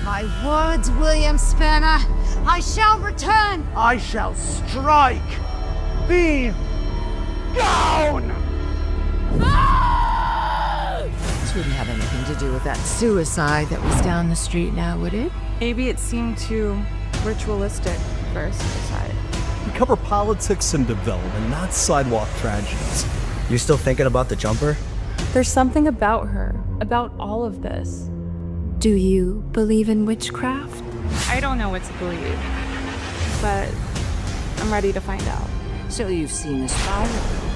Mark my words, William Spanner. I shall return. I shall strike thee down! This wouldn't have anything to do with that suicide that was down the street now, would it? Maybe it seemed too ritualistic for suicide. We cover politics and development, not sidewalk tragedies. You still thinking about the jumper? There's something about her, about all of this. Do you believe in witchcraft? I don't know what to believe, but I'm ready to find out. So you've seen a spiral.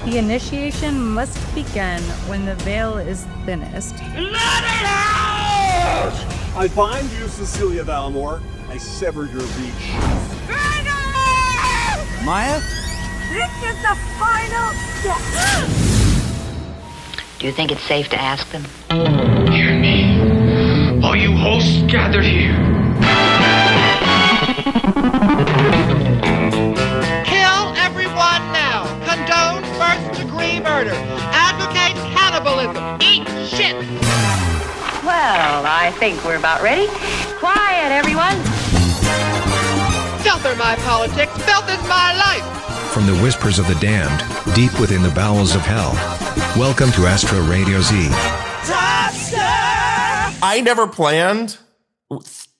The initiation must begin when the veil is thinnest. Let it out! I bind you, Cecilia Valmore. I sever your reach. Maya? This is the final step. Do you think it's safe to ask them? Hear me, all you hosts gathered here. Kill everyone now. Condone first-degree murder. Advocate cannibalism. Eat shit. Well, I think we're about ready. Quiet, everyone. Filth are my politics. Filth is my life. From the whispers of the damned, deep within the bowels of hell. Welcome to Astro Radio Z. I never planned,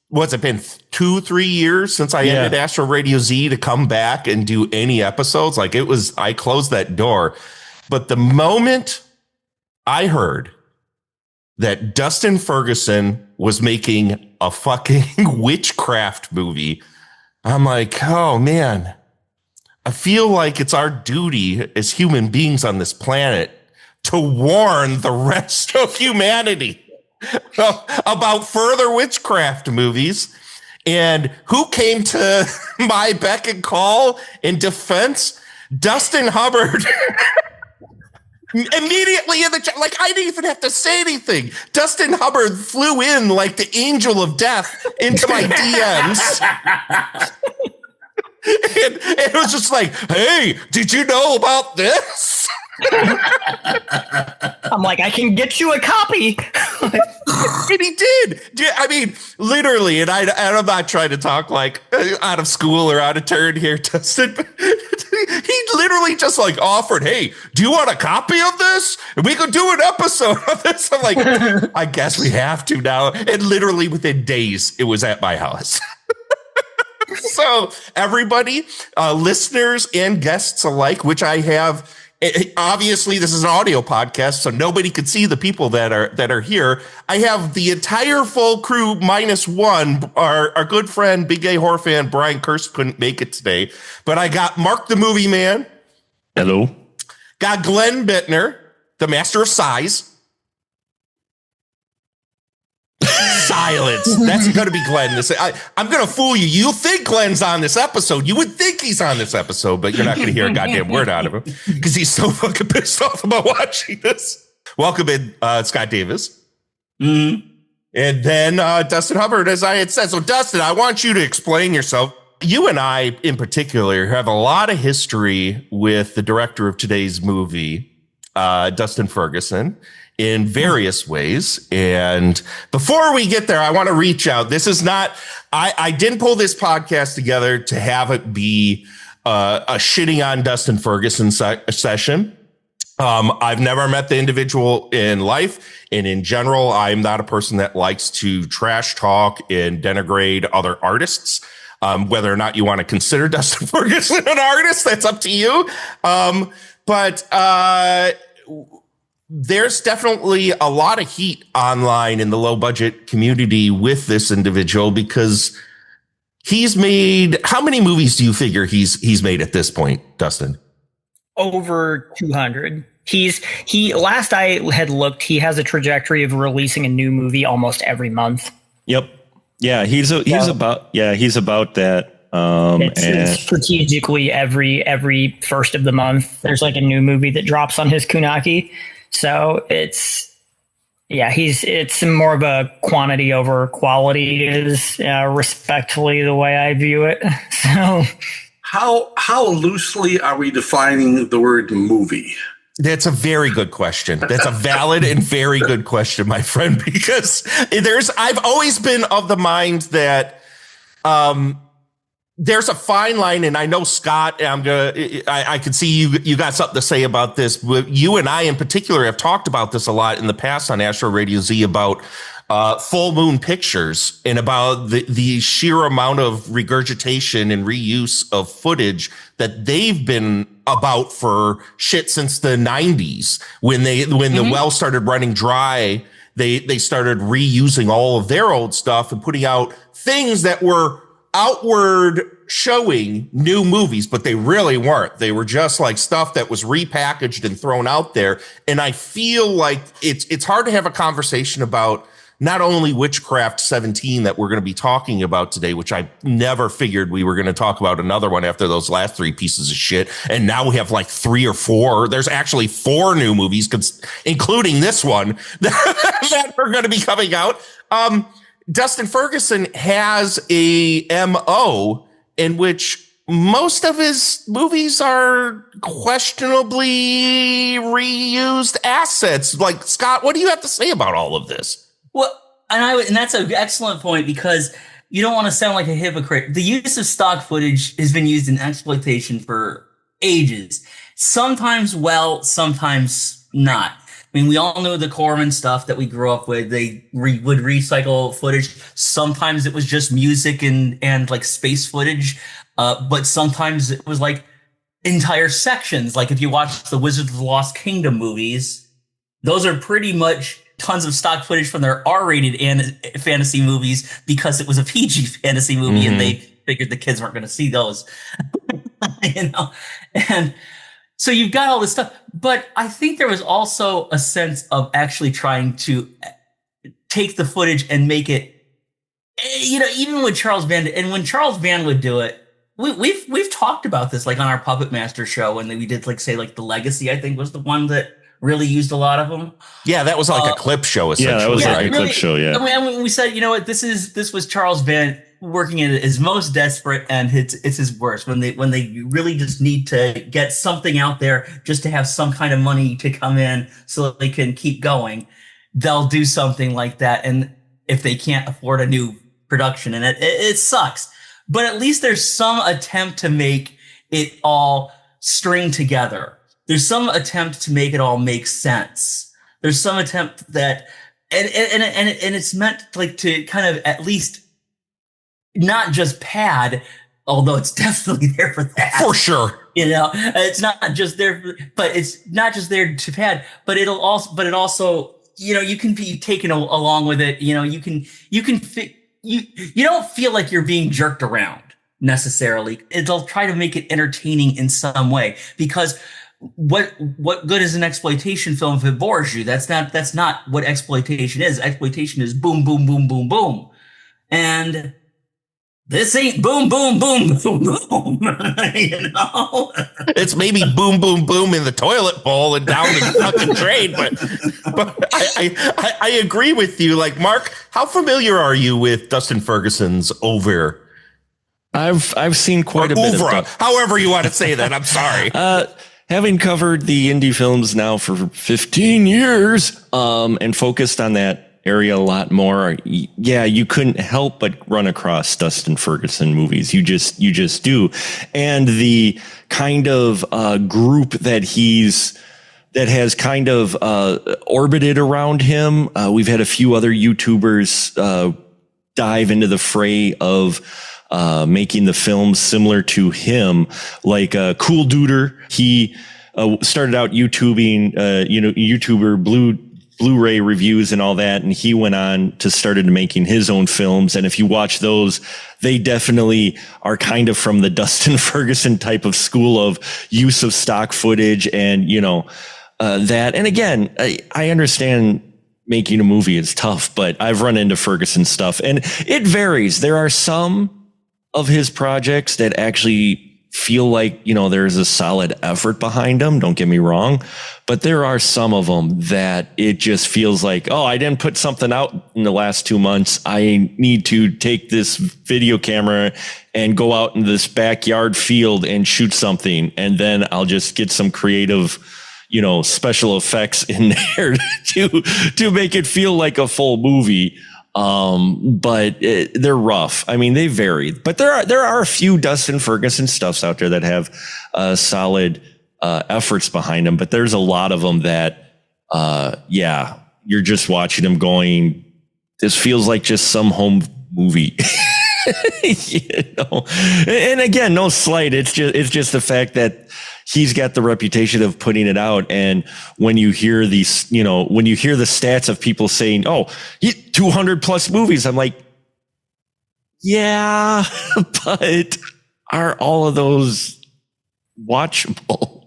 what's it been, 2-3 years since I ended Astro Radio Z to come back and do any episodes? Like I closed that door. But the moment I heard that Dustin Ferguson was making a fucking Witchcraft movie, I'm like, oh man, I feel like it's our duty as human beings on this planet to warn the rest of humanity about further witchcraft movies. And who came to my beck and call in defense? Dustin Hubbard. Immediately in the chat, like I didn't even have to say anything. Dustin Hubbard flew in like the angel of death into my DMs. And it was just like, hey, did you know about this? I'm like, I can get you a copy. And he did. I mean, literally, and I'm not trying to talk like out of school or out of turn here, Dustin. He literally just like offered, hey, do you want a copy of this? And we could do an episode of this. I'm like, I guess we have to now. And literally within days, it was at my house. So everybody, listeners and guests alike, which I have, obviously this is an audio podcast, so nobody could see the people that are here. I have the entire full crew minus one. Our good friend, big gay horror fan Brian Kirst couldn't make it today, but I got Mark the Movie Man. Hello. Got Glenn Bittner, the master of size. Silence. That's going to be Glenn. I'm going to fool you. You think Glenn's on this episode. You would think he's on this episode, but you're not going to hear a goddamn word out of him because he's so fucking pissed off about watching this. Welcome in, Scott Davis. Mm-hmm. And then Dustin Hubbard, as I had said. So, Dustin, I want you to explain yourself. You and I, in particular, have a lot of history with the director of today's movie, Dustin Ferguson, in various ways. And before we get there, I want to reach out. This is not, I didn't pull this podcast together to have it be a shitting on Dustin Ferguson session. I've never met the individual in life. And in general, I'm not a person that likes to trash talk and denigrate other artists. Whether or not you want to consider Dustin Ferguson an artist, that's up to you. But there's definitely a lot of heat online in the low budget community with this individual because he's made, how many movies do you figure he's made at this point, Dustin? Over 200. He last I had looked, he has a trajectory of releasing a new movie almost every month. Yep. Yeah, he's about that. It's strategically every first of the month there's like a new movie that drops on his Kunaki. So it's more of a quantity over quality is respectfully the way I view it. So how loosely are we defining the word movie? That's a very good question. That's a valid and very good question, my friend, because I've always been of the mind that there's a fine line, and I know Scott, I can see you got something to say about this. You and I in particular have talked about this a lot in the past on Astro Radio Z about full moon pictures and about the sheer amount of regurgitation and reuse of footage that they've been about for shit since the 90s when the well started running dry. They started reusing all of their old stuff and putting out things that were outward showing new movies, but they really weren't. They were just like stuff that was repackaged and thrown out there. And I feel like it's hard to have a conversation about not only Witchcraft 17 that we're going to be talking about today, which I never figured we were going to talk about another one after those last three pieces of shit. And now we have like 3 or 4. There's actually 4 new movies, including this one that are going to be coming out. Dustin Ferguson has a MO in which most of his movies are questionably reused assets. Like, Scott, what do you have to say about all of this? Well, and that's an excellent point, because you don't want to sound like a hypocrite. The use of stock footage has been used in exploitation for ages. Sometimes well, sometimes not. I mean, we all know the Corman stuff that we grew up with. They would recycle footage. Sometimes it was just music and like space footage. But sometimes it was like entire sections. Like if you watch the Wizards of the Lost Kingdom movies, those are pretty much tons of stock footage from their R-rated fantasy movies because it was a PG fantasy movie and they figured the kids weren't going to see those. And so you've got all this stuff, but I think there was also a sense of actually trying to take the footage and make it, even with Charles Band, and when Charles Band would do it, we've talked about this, like on our Puppet Master show, when we did The Legacy, I think was the one that really used a lot of them. Yeah, that was like a clip show, essentially. Yeah, that was like a clip show, yeah. I mean, we said, this was Charles Band working at his most desperate, and it's his worst. When they really just need to get something out there just to have some kind of money to come in so that they can keep going, they'll do something like that. And if they can't afford a new production, and it sucks. But at least there's some attempt to make it all string together. There's some attempt to make it all make sense. There's some attempt that, and it's meant like to kind of at least not just pad, although it's definitely there for that. For sure. It's not just there, but it's not just there to pad, but it also, you can be taken along with it. You don't feel like you're being jerked around necessarily. It'll try to make it entertaining in some way, because what good is an exploitation film if it bores you? That's not what exploitation is. Exploitation is boom, boom, boom, boom, boom. And this ain't boom, boom, boom, boom, boom. It's maybe boom, boom, boom in the toilet bowl and down the fucking drain. But I agree with you. Like, Mark, how familiar are you with Dustin Ferguson's Over? I've seen quite a bit of however you want to say that. I'm sorry. Having covered the indie films now for 15 years, and focused on that area a lot more, yeah, you couldn't help but run across Dustin Ferguson movies. You just do. And the kind of group that has kind of orbited around him. We've had a few other YouTubers dive into the fray of making the films similar to him, like Cool Duder. He started out YouTubing, YouTuber Blu-ray reviews and all that, and he went on to started making his own films. And if you watch those, they definitely are kind of from the Dustin Ferguson type of school of use of stock footage and that. And again, I understand making a movie is tough, but I've run into Ferguson stuff, and it varies. There are some of his projects that actually feel like, there's a solid effort behind them. Don't get me wrong. But there are some of them that it just feels like, oh, I didn't put something out in the last 2 months. I need to take this video camera and go out in this backyard field and shoot something. And then I'll just get some creative, special effects in there to make it feel like a full movie. But they're rough. I mean, they vary, but there are a few Dustin Ferguson stuffs out there that have solid efforts behind them. But there's a lot of them that, you're just watching them going, this feels like just some home movie. And again, no slight. It's just the fact that he's got the reputation of putting it out. And when you hear these, when you hear the stats of people saying, oh, 200 plus movies, I'm like, yeah, but are all of those watchable?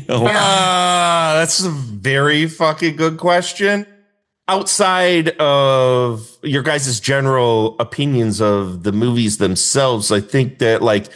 That's a very fucking good question. Outside of your guys' general opinions of the movies themselves, I think that like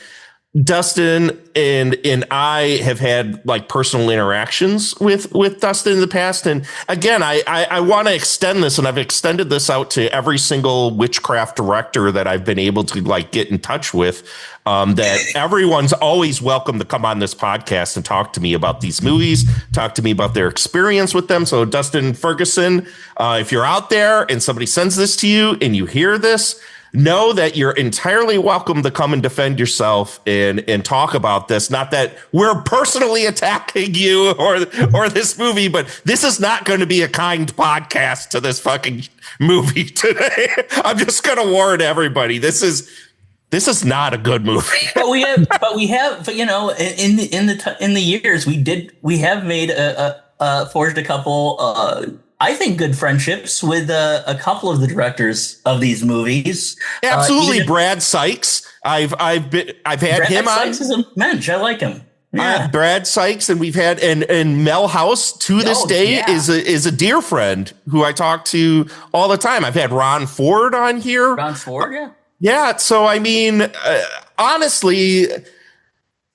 Dustin and I have had like personal interactions with Dustin in the past. And again, I want to extend this, and I've extended this out to every single Witchcraft director that I've been able to like get in touch with, that everyone's always welcome to come on this podcast and talk to me about these movies, talk to me about their experience with them. So Dustin Ferguson, if you're out there and somebody sends this to you and you hear this, know that you're entirely welcome to come and defend yourself and talk about this. Not that we're personally attacking you or this movie, but this is not going to be a kind podcast to this fucking movie today. I'm just going to warn everybody. This is not a good movie. but we have, in the years we have made forged a couple, I think, good friendships with a couple of the directors of these movies. Absolutely, Brad Sykes. I've had Brad him on. Sykes is a mensch. I like him. Yeah. Brad Sykes, and we've had and Mel House to this day is a dear friend who I talk to all the time. I've had Ron Ford on here. Ron Ford, yeah. Yeah. So I mean, honestly,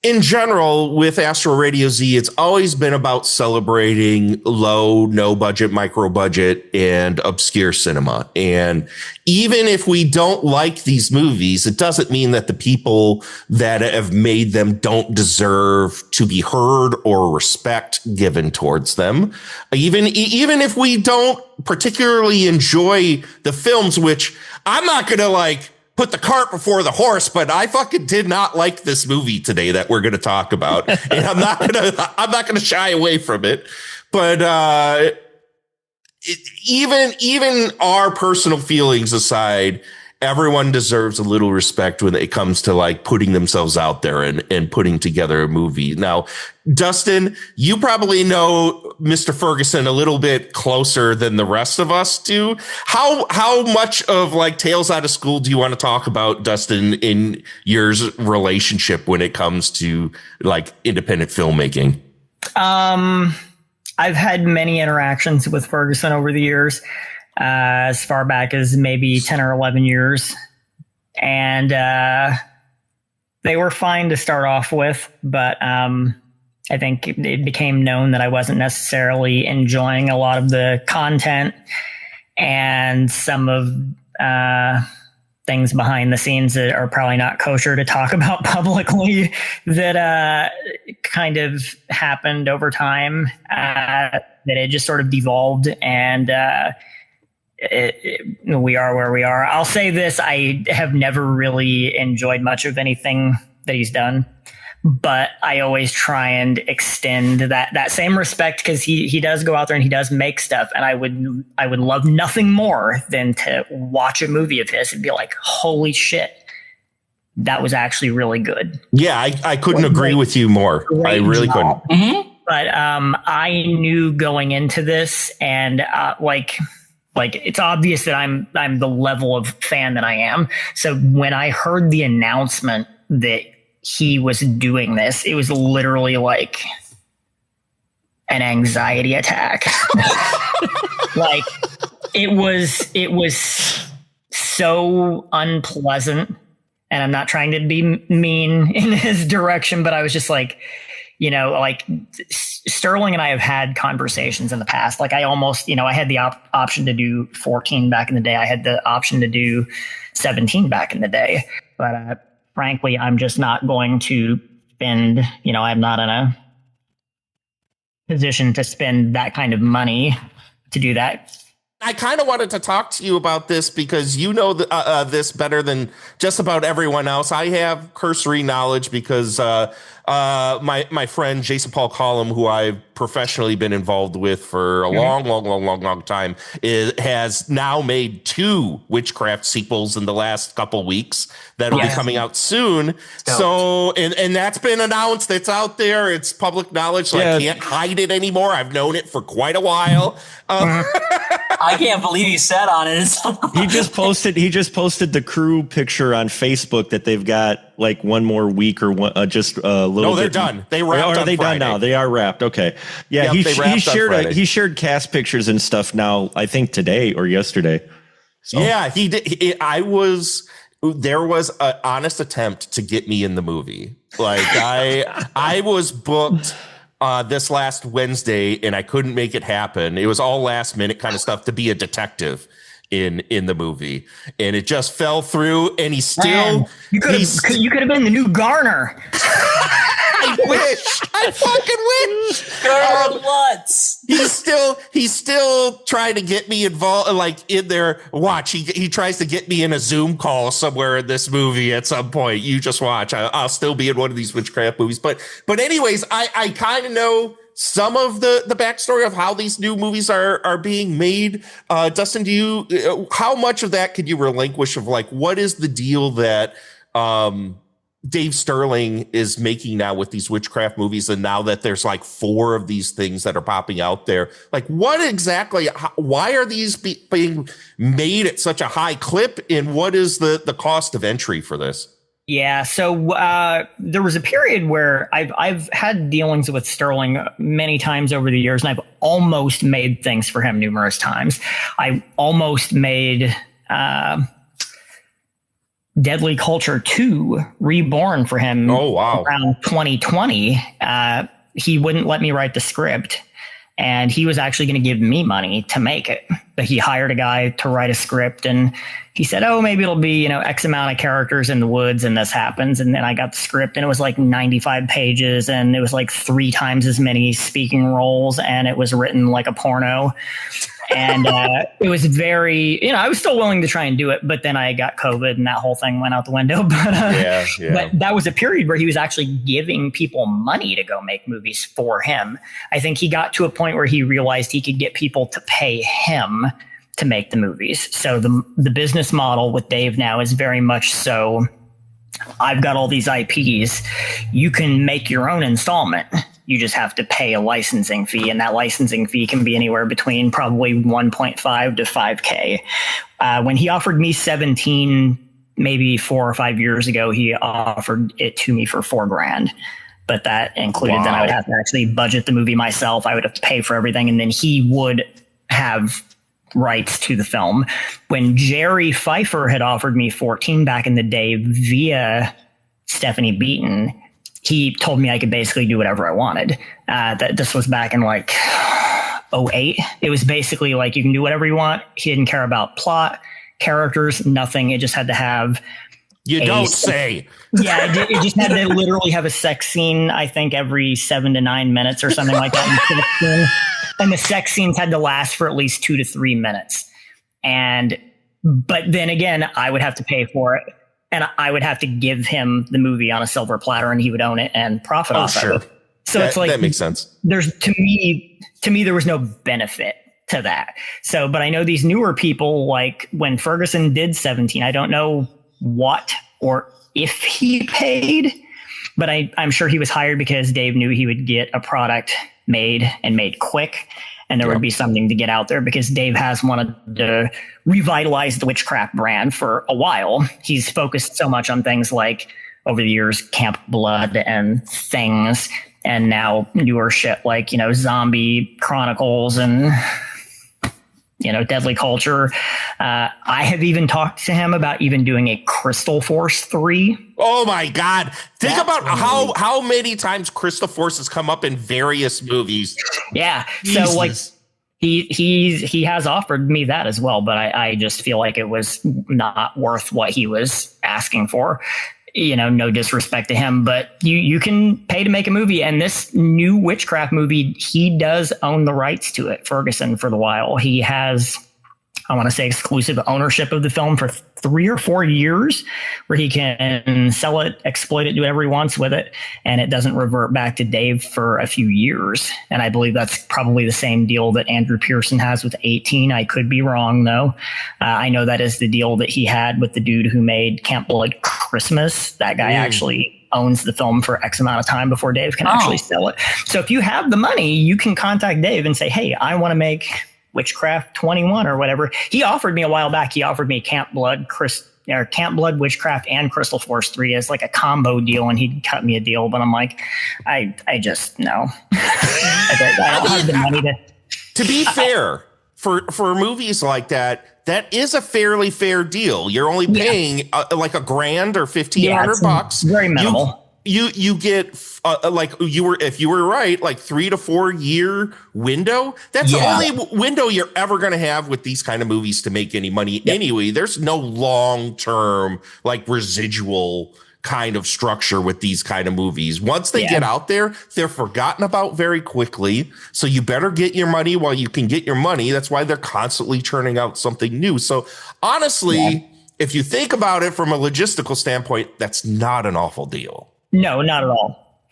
in general, with Astro Radio Z, it's always been about celebrating low, no budget, micro budget, and obscure cinema. And even if we don't like these movies, it doesn't mean that the people that have made them don't deserve to be heard or respect given towards them. Even if we don't particularly enjoy the films, which I'm not going to like put the cart before the horse, but I fucking did not like this movie today that we're going to talk about, and I'm not going to shy away from it. But even our personal feelings aside, everyone deserves a little respect when it comes to like putting themselves out there and putting together a movie. Now, Dustin, you probably know Mr. Ferguson a little bit closer than the rest of us do. How much of like Tales Out of School do you want to talk about, Dustin, in your relationship when it comes to like independent filmmaking? I've had many interactions with Ferguson over the years. As far back as maybe 10 or 11 years. And they were fine to start off with, but I think it became known that I wasn't necessarily enjoying a lot of the content and some of things behind the scenes that are probably not kosher to talk about publicly that kind of happened over time, that it just sort of devolved, and we are where we are. I'll say this: I have never really enjoyed much of anything that he's done, but I always try and extend that same respect, because he does go out there and he does make stuff, and I would love nothing more than to watch a movie of his and be like, holy shit, that was actually really good. Yeah, I couldn't agree with you more. I really couldn't. Mm-hmm. But I knew going into this, and like it's obvious that I'm the level of fan that I am. So when I heard the announcement that he was doing this, it was literally like an anxiety attack. Like it was so unpleasant, and I'm not trying to be mean in his direction, but I was just like, like Sterling and I have had conversations in the past. Like I almost, I had the option to do 14 back in the day. I had the option to do 17 back in the day. But frankly, I'm just not going to spend, I'm not in a position to spend that kind of money to do that. I kind of wanted to talk to you about this because you know this better than just about everyone else. I have cursory knowledge because my friend Jason Paul Collum, who I've professionally been involved with for a long time, has now made 2 Witchcraft sequels in the last couple weeks that will be coming out soon. So, and that's been announced. It's out there. It's public knowledge. So I can't hide it anymore. I've known it for quite a while. I can't believe he sat on it. He just posted the crew picture on Facebook that they've got like one more week or just a little. No, they're done. They wrapped. Are they done now? They are wrapped. Okay. Yeah, Yep, he shared cast pictures and stuff now. I think today or yesterday. So. Yeah, he did. There was an honest attempt to get me in the movie. Like I was booked this last Wednesday and I couldn't make it happen. It was all last minute kind of stuff to be a detective in the movie, and it just fell through. And he's still. Man, you could have been the new Garner. I wish. I fucking wish. He's still trying to get me involved, like in there. Watch, he tries to get me in a Zoom call somewhere in this movie at some point. You just watch. I'll still be in one of these Witchcraft movies. But anyways, I kind of know some of the backstory of how these new movies are being made. Dustin, how much of that could you relinquish of like, what is the deal that, Dave Sterling is making now with these Witchcraft movies, and now that there's like 4 of these things that are popping out there, like what exactly, why are these being made at such a high clip, and what is the cost of entry for this? Yeah, so there was a period where I've had dealings with Sterling many times over the years, and I've almost made things for him numerous times. I almost made Deadly Culture 2 Reborn for him around 2020. He wouldn't let me write the script, and he was actually going to give me money to make it. But he hired a guy to write a script, and he said, oh, maybe it'll be, X amount of characters in the woods and this happens. And then I got the script and it was like 95 pages and it was like 3 times as many speaking roles, and it was written like a porno. And it was very, I was still willing to try and do it, but then I got COVID and that whole thing went out the window. But, but that was a period where he was actually giving people money to go make movies for him. I think he got to a point where he realized he could get people to pay him to make the movies. So the business model with Dave now is very much so, I've got all these IPs. You can make your own installment. You just have to pay a licensing fee, and that licensing fee can be anywhere between probably 1.5 to 5K. When he offered me 17, maybe 4 or 5 years ago, he offered it to me for $4,000. But that included then I would have to actually budget the movie myself. I would have to pay for everything, and then he would have rights to the film. When Jerry Pfeiffer had offered me 14 back in the day via Stephanie Beaton, he told me I could basically do whatever I wanted. That this was back in like 2008. It was basically like you can do whatever you want. He didn't care about plot, characters, nothing. It just had to have. You don't say. Yeah, it just had to literally have a sex scene, I think, every 7 to 9 minutes or something like that. And the sex scenes had to last for at least 2 to 3 minutes. But then again, I would have to pay for it. And I would have to give him the movie on a silver platter, and he would own it and profit off of it. So it's like that makes sense. There's to me, there was no benefit to that. So, but I know these newer people, like when Ferguson did 17, I don't know what or if he paid, but I'm sure he was hired because Dave knew he would get a product made and made quick. And there would be something to get out there because Dave has wanted to revitalize the Witchcraft brand for a while. He's focused so much on things like over the years, Camp Blood and Things, and now newer shit like, Zombie Chronicles and, Deadly Culture. I have even talked to him about even doing a Crystal Force 3. Oh my God. Think about how many times Crystal Force has come up in various movies. Yeah. Jesus. So like he has offered me that as well, but I just feel like it was not worth what he was asking for. no disrespect to him, but you can pay to make a movie. And this new Witchcraft movie, he does own the rights to it, Ferguson, for the while. He has, I want to say, exclusive ownership of the film for 3 or 4 years, where he can sell it, exploit it, do whatever he wants with it, and it doesn't revert back to Dave for a few years. And I believe that's probably the same deal that Andrew Pearson has with 18. I could be wrong, though. I know that is the deal that he had with the dude who made Camp Blood Christmas. That guy actually owns the film for X amount of time before Dave can actually sell it. So if you have the money, you can contact Dave and say, hey, I want to make Witchcraft 21 or whatever. He offered me a while back. He offered me Camp Blood, Witchcraft, and Crystal Force 3 as like a combo deal, and he'd cut me a deal. But I'm like, I just no. I don't have the money to be fair, for movies like that, that is a fairly fair deal. You're only paying like $1,000 or $1,500. Very minimal. You get if you were right, like 3 to 4 year window. That's the only window you're ever going to have with these kind of movies to make any money. Anyway, there's no long term like residual kind of structure with these kind of movies. Once they get out there, they're forgotten about very quickly. So you better get your money while you can get your money. That's why they're constantly churning out something new. So honestly, if you think about it from a logistical standpoint, that's not an awful deal. No, not at all.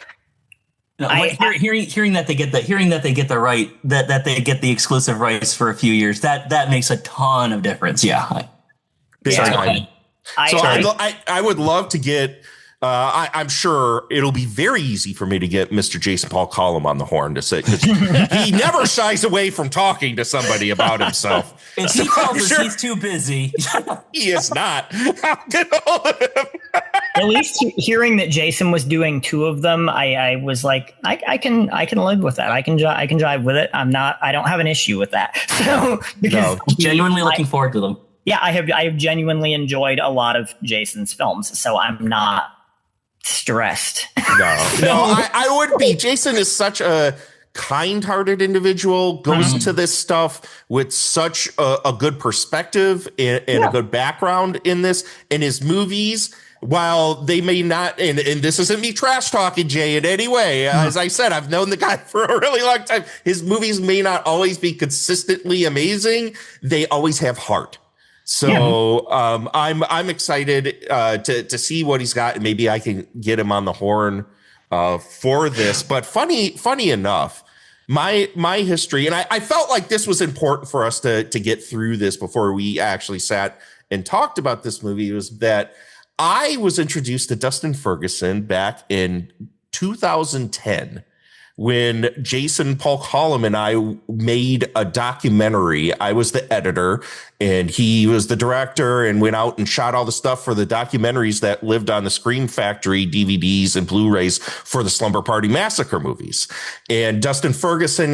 No, hearing that they get the exclusive rights for a few years, that makes a ton of difference. Yeah. Big time. I would love to get. I'm sure it'll be very easy for me to get Mr. Jason Paul Collum on the horn to say, because he never shies away from talking to somebody about himself. If he tells us he's too busy, he is not. I'll get hold of him. At least hearing that Jason was doing 2 of them, I was like, I can live with that. I can jive with it. I don't have an issue with that. So because genuinely looking forward to them. Yeah, I have genuinely enjoyed a lot of Jason's films, so I'm not stressed. No, I would be. Jason is such a kind-hearted individual, goes to this stuff with such a good perspective and a good background in this. In his movies, while they may not, and this isn't me trash talking Jay in any way. As I said, I've known the guy for a really long time. His movies may not always be consistently amazing. They always have heart. So I'm excited to see what he's got, and maybe I can get him on the horn for this. But funny enough, my history, and I felt like this was important for us to get through this before we actually sat and talked about this movie, was that I was introduced to Dustin Ferguson back in 2010. When Jason Paul Collum and I made a documentary. I was the editor and he was the director, and went out and shot all the stuff for the documentaries that lived on the Scream Factory DVDs and Blu-rays for the Slumber Party Massacre movies. And Dustin Ferguson,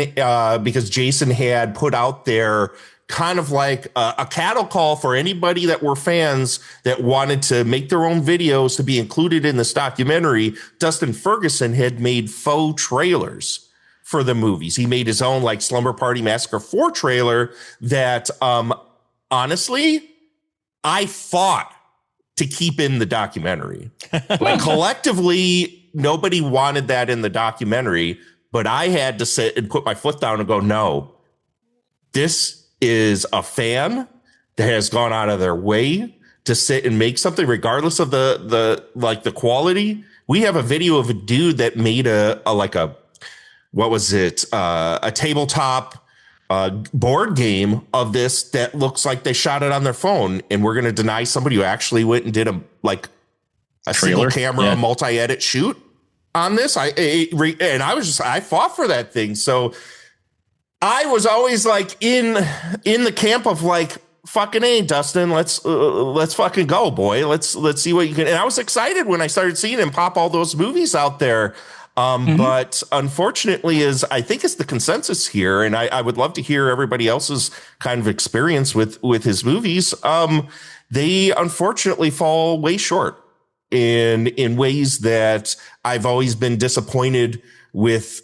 because Jason had put out there kind of like a cattle call for anybody that were fans that wanted to make their own videos to be included in this documentary. Dustin Ferguson had made faux trailers for the movies. He made his own like Slumber Party Massacre 4 trailer that honestly, I fought to keep in the documentary. Like collectively, nobody wanted that in the documentary, but I had to sit and put my foot down and go, no, this is a fan that has gone out of their way to sit and make something regardless of the quality. We have a video of a dude that made a tabletop board game of this that looks like they shot it on their phone, and we're going to deny somebody who actually went and did a single camera multi-edit shoot on this. I fought for that thing. So I was always like in the camp of like, fucking A, Dustin, let's fucking go, boy. Let's see what you can. And I was excited when I started seeing him pop all those movies out there. But unfortunately, I think it's the consensus here, and I would love to hear everybody else's kind of experience with his movies. They unfortunately fall way short in ways that I've always been disappointed with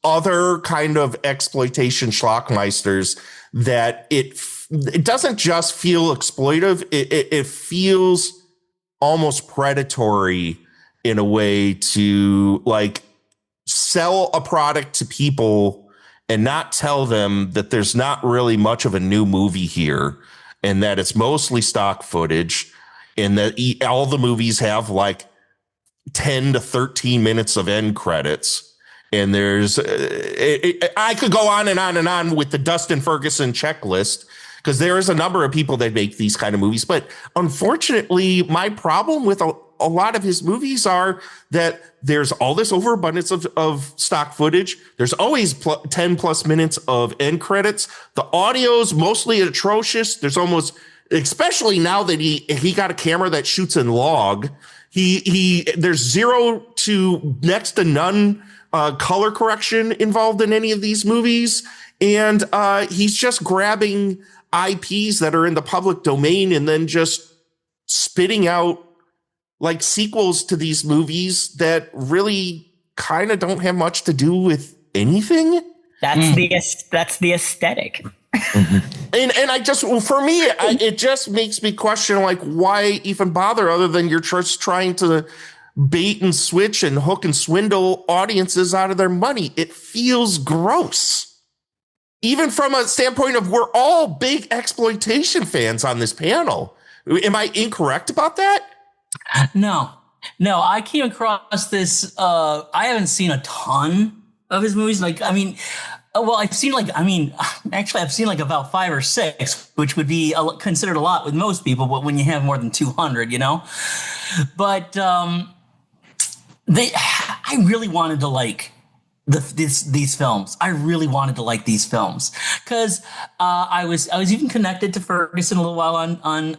other kind of exploitation schlockmeisters, that it doesn't just feel exploitive. It feels almost predatory in a way to like sell a product to people and not tell them that there's not really much of a new movie here and that it's mostly stock footage and that all the movies have like 10 to 13 minutes of end credits. And there's, I could go on and on and on with the Dustin Ferguson checklist because there is a number of people that make these kind of movies. But unfortunately, my problem with a lot of his movies are that there's all this overabundance of stock footage. There's always 10 plus minutes of end credits. The audio's mostly atrocious. There's almost, especially now that he got a camera that shoots in log, there's zero to next to none color correction involved in any of these movies. And he's just grabbing IPs that are in the public domain and then just spitting out like sequels to these movies that really kind of don't have much to do with anything. That's the aesthetic. And I just, for me, it just makes me question, like, why even bother other than you're just trying to bait and switch and hook and swindle audiences out of their money. It feels gross. Even from a standpoint of we're all big exploitation fans on this panel. Am I incorrect about that? No, I came across this. I haven't seen a ton of his movies. Like, I mean, well, I've seen like about 5 or 6, which would be considered a lot with most people, but when you have more than 200, you know, but I really wanted to like these films. I really wanted to like these films because I was even connected to Ferguson a little while on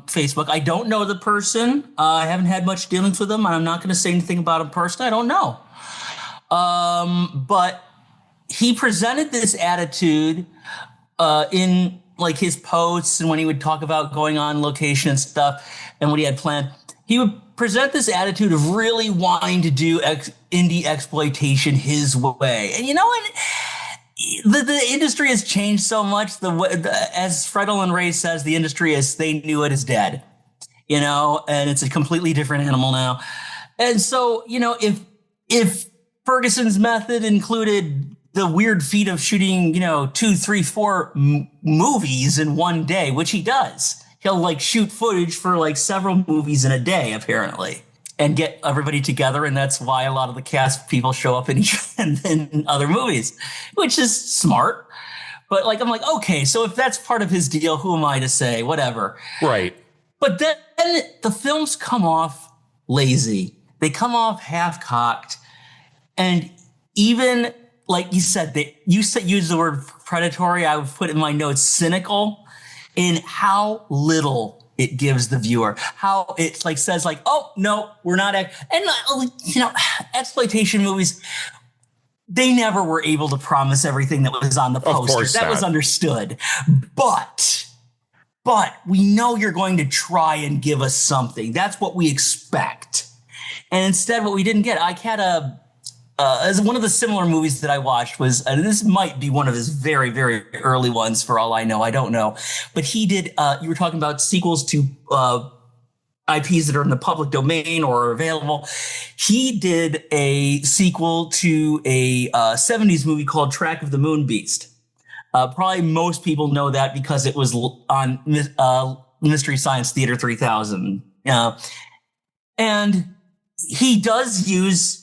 Facebook. I don't know the person. I haven't had much dealings with him, and I'm not going to say anything about him personally. I don't know. But he presented this attitude in like his posts and when he would talk about going on location and stuff and what he had planned. He would present this attitude of really wanting to do indie exploitation his way. And you know what? The industry has changed so much. As Fredel and Ray says, the industry as they knew it is dead, you know, and it's a completely different animal now. And so, you know, if Ferguson's method included the weird feat of shooting, you know, 2, 3, 4 movies in one day, which he does. He'll like shoot footage for like several movies in a day, apparently, and get everybody together. And that's why a lot of the cast people show up in other movies, which is smart. But like, I'm like, okay, so if that's part of his deal, who am I to say? Whatever. Right. But then the films come off lazy. They come off half-cocked. And even like you said, use the word predatory. I would put in my notes cynical in how little it gives the viewer, how it like says like, oh no, we're not. And you know, exploitation movies, they never were able to promise everything that was on the poster. That was understood. But we know you're going to try and give us something. That's what we expect. And instead, what we didn't get, I had as one of the similar movies that I watched was, and this might be one of his very, very early ones for all I know. I don't know. But he did, you were talking about sequels to IPs that are in the public domain or are available. He did a sequel to a 70s movie called Track of the Moon Beast. Probably most people know that because it was on Mystery Science Theater 3000. And he does use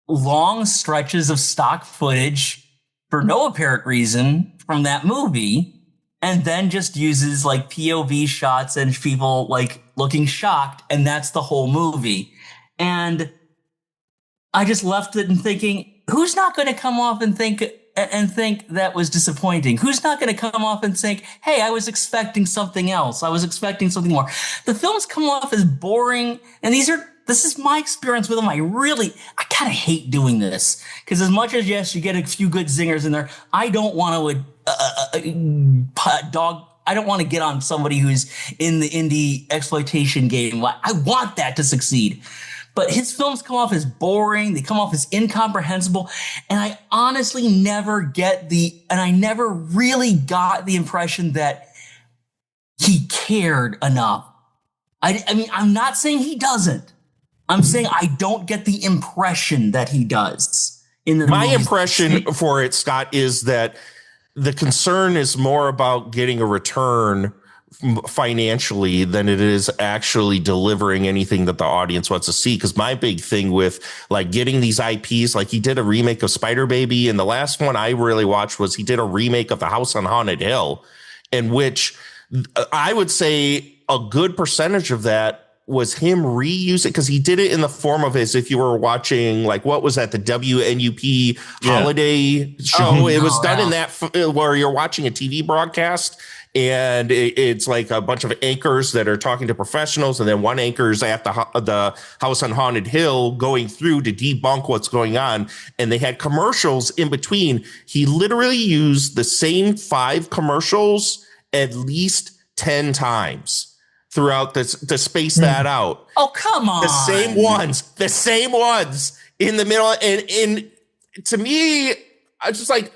long stretches of stock footage for no apparent reason from that movie, and then just uses like POV shots and people like looking shocked, and that's the whole movie. And I just left it and thinking, who's not going to come off and think that was disappointing? Who's not going to come off and think, hey, I was expecting something else. I was expecting something more. The films come off as boring, and this is my experience with them. I kind of hate doing this because as much as, yes, you get a few good zingers in there, I don't want to get on somebody who's in the indie exploitation game. I want that to succeed. But his films come off as boring. They come off as incomprehensible. And I honestly never I never really got the impression that he cared enough. I mean, I'm not saying he doesn't. I'm saying I don't get the impression that he does. My impression for it, Scott, is that the concern is more about getting a return financially than it is actually delivering anything that the audience wants to see. Because my big thing with like getting these IPs, like he did a remake of Spider Baby, and the last one I really watched was he did a remake of The House on Haunted Hill, in which I would say a good percentage of that was him reusing, because he did it in the form of his, if you were watching, like, what was that, the WNUP holiday show? It was done in that, where you're watching a TV broadcast, and it's like a bunch of anchors that are talking to professionals, and then one anchor's at the House on Haunted Hill going through to debunk what's going on, and they had commercials in between. He literally used the same 5 commercials at least 10 times throughout this to space that out. Oh, come on. The same ones in the middle. And to me, I was just like,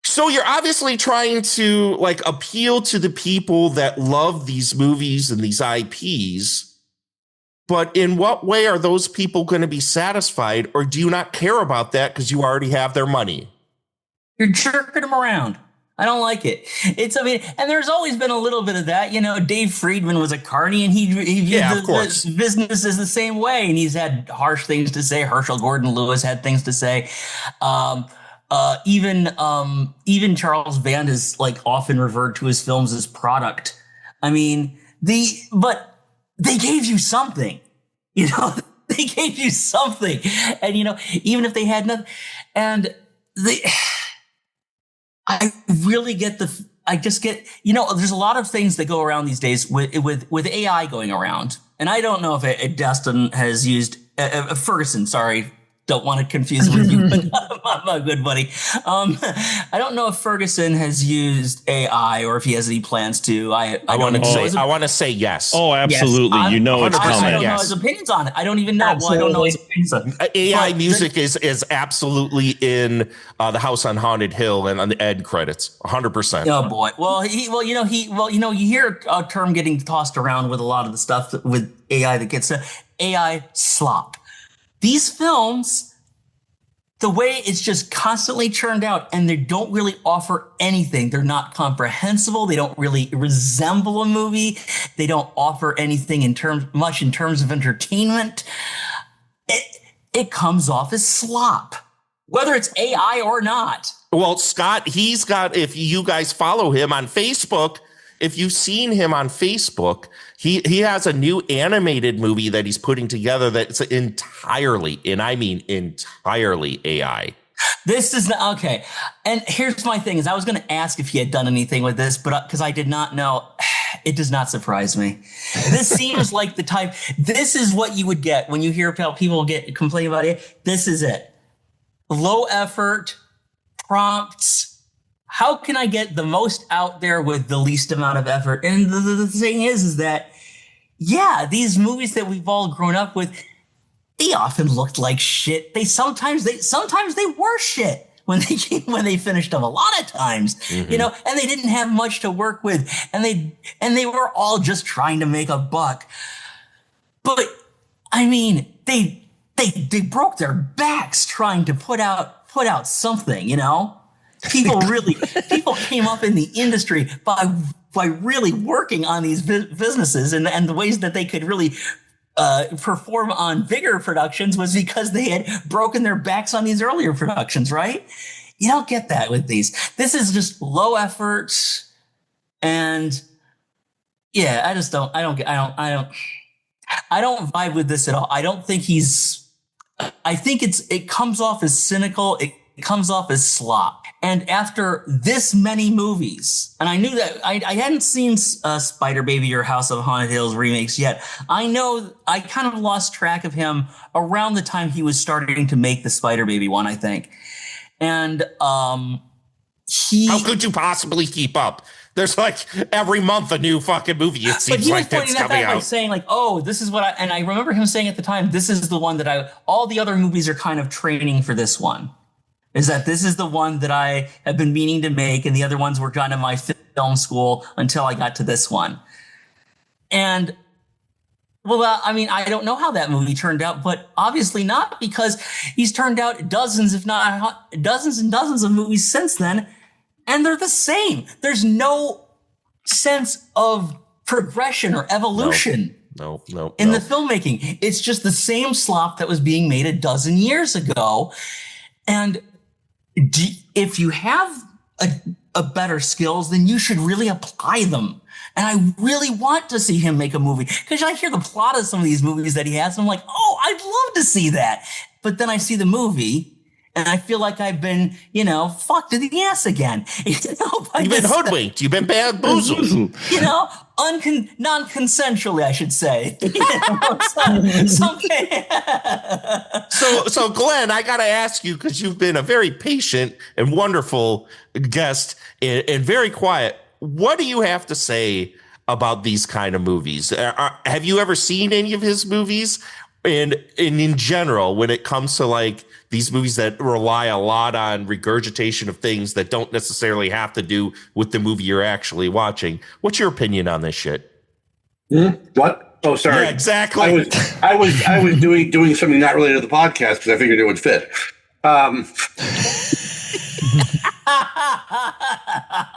so you're obviously trying to like appeal to the people that love these movies and these IPs, but in what way are those people going to be satisfied? Or do you not care about that because you already have their money? You're jerking them around. I don't like it. And there's always been a little bit of that. You know, Dave Friedman was a carny, and he viewed the business as the same way. And he's had harsh things to say. Herschel Gordon Lewis had things to say. Even Charles Band is like often referred to his films as product. I mean, but they gave you something, you know, they gave you something. And, you know, even if they had nothing, and I really get I just get, you know, there's a lot of things that go around these days with AI going around. And I don't know if Dustin has used Ferguson, sorry, don't want to confuse with you, but my good buddy. I don't know if Ferguson has used AI or if he has any plans to. I want to say yes. Oh, absolutely. Yes. You know it's coming. I don't know his opinions on it. I don't even know. Absolutely. Well, I don't know his opinions on it. AI music is absolutely in the House on Haunted Hill and on the end credits, 100%. Oh boy. You hear a term getting tossed around with a lot of the stuff with AI that gets AI slop. These films, the way it's just constantly churned out, and they don't really offer anything. They're not comprehensible. They don't really resemble a movie. They don't offer anything in terms of entertainment. It comes off as slop, whether it's AI or not. Well, Scott, he's got, if you guys follow him on Facebook, if you've seen him on Facebook, he has a new animated movie that he's putting together that's entirely, and I mean entirely, AI. This is not okay. And here's my thing: is I was going to ask if he had done anything with this, but because I did not know, it does not surprise me. This seems like the type. This is what you would get when you hear people complain about it. This is it: low effort prompts. How can I get the most out there with the least amount of effort? And the thing is that, yeah, these movies that we've all grown up with, they often looked like shit. Sometimes they were shit when they finished them. A lot of times, you know, and they didn't have much to work with, and they were all just trying to make a buck. But I mean, they broke their backs trying to put out something, you know. People came up in the industry by really working on these businesses, and the ways that they could really perform on bigger productions was because they had broken their backs on these earlier productions, right? You don't get that with these. This is just low effort, and yeah, I don't vibe with this at all. I don't think I think it comes off as cynical. It comes off as slop. And after this many movies, and I knew that I hadn't seen Spider Baby or House of Haunted Hills remakes yet. I know I kind of lost track of him around the time he was starting to make the Spider Baby one, I think. And how could you possibly keep up? There's like every month a new fucking movie. It seems like that's coming out. Like saying like, oh, this is what and I remember him saying at the time, this is the one that all the other movies are kind of training for this one. Is that this is the one that I have been meaning to make, and the other ones were kind of my film school until I got to this one. And well, I mean, I don't know how that movie turned out, but obviously not, because he's turned out dozens, if not dozens and dozens of movies since then, and they're the same. There's no sense of progression or evolution. No. In the filmmaking. It's just the same slop that was being made a dozen years ago. And if you have a better skills, then you should really apply them. And I really want to see him make a movie, because I hear the plot of some of these movies that he has, and I'm like, oh, I'd love to see that. But then I see the movie, and I feel like I've been, fucked in the ass again. You've been hoodwinked. You've been bamboozled. Non-consensually, I should say. So Glenn, I got to ask you, because you've been a very patient and wonderful guest and very quiet. What do you have to say about these kind of movies? Have you ever seen any of his movies? And in general, when it comes to like these movies that rely a lot on regurgitation of things that don't necessarily have to do with the movie you're actually watching, what's your opinion on this shit? What? Oh, sorry. Yeah, exactly. I was doing something not related to the podcast because I figured it would fit.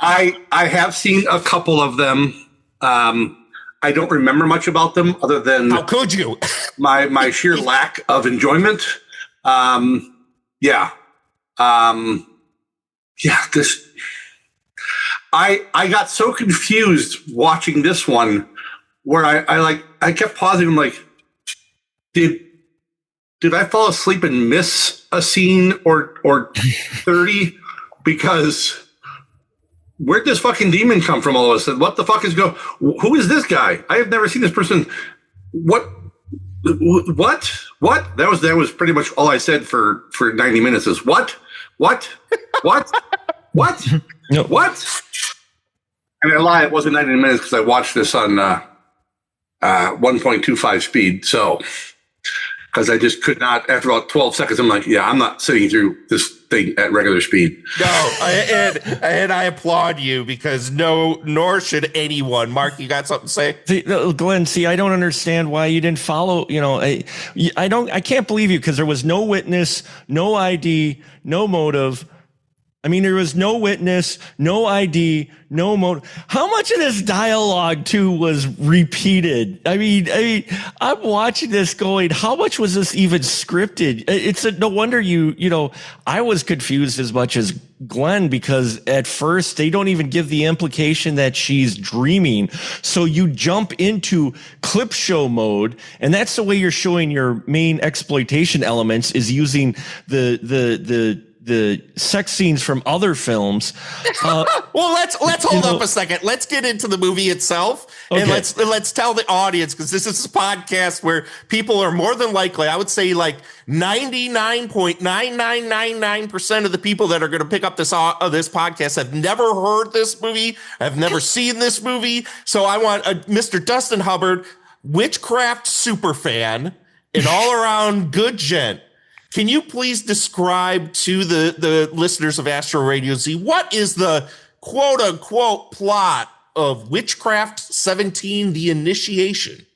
I have seen a couple of them. I don't remember much about them other than, how could you? my sheer lack of enjoyment. This. I got so confused watching this one where I kept pausing. I'm like, did I fall asleep and miss a scene or 30? Because where'd this fucking demon come from all of a sudden? What the fuck is going? Who is this guy? I have never seen this person. What? That was pretty much all I said for 90 minutes is what? No. What? And I lie, it wasn't 90 minutes because I watched this on 1.25 speed. So, because I just could not, after about 12 seconds, I'm like, yeah, I'm not sitting through this thing at regular speed. No, and I applaud you, because nor should anyone. Mark, you got something to say? Glenn, I don't understand why you didn't follow. I can't believe you, because there was no witness, no ID, no motive. I mean, there was no witness, no ID, no motive. How much of this dialogue too was repeated? I mean, I'm watching this going, how much was this even scripted? It's no wonder I was confused as much as Glenn, because at first they don't even give the implication that she's dreaming. So you jump into clip show mode, and that's the way you're showing your main exploitation elements, is using the sex scenes from other films. Well, let's hold up a second. Let's get into the movie itself, and let's tell the audience, because this is a podcast where people are more than likely, I would say like 99.9999% of the people that are going to pick up this podcast have never heard this movie, have never seen this movie. So I want Mr. Dustin Hubbard, Witchcraft superfan, and all around good gent. Can you please describe to the listeners of Astro Radio Z, what is the quote unquote plot of Witchcraft 17, The Initiation?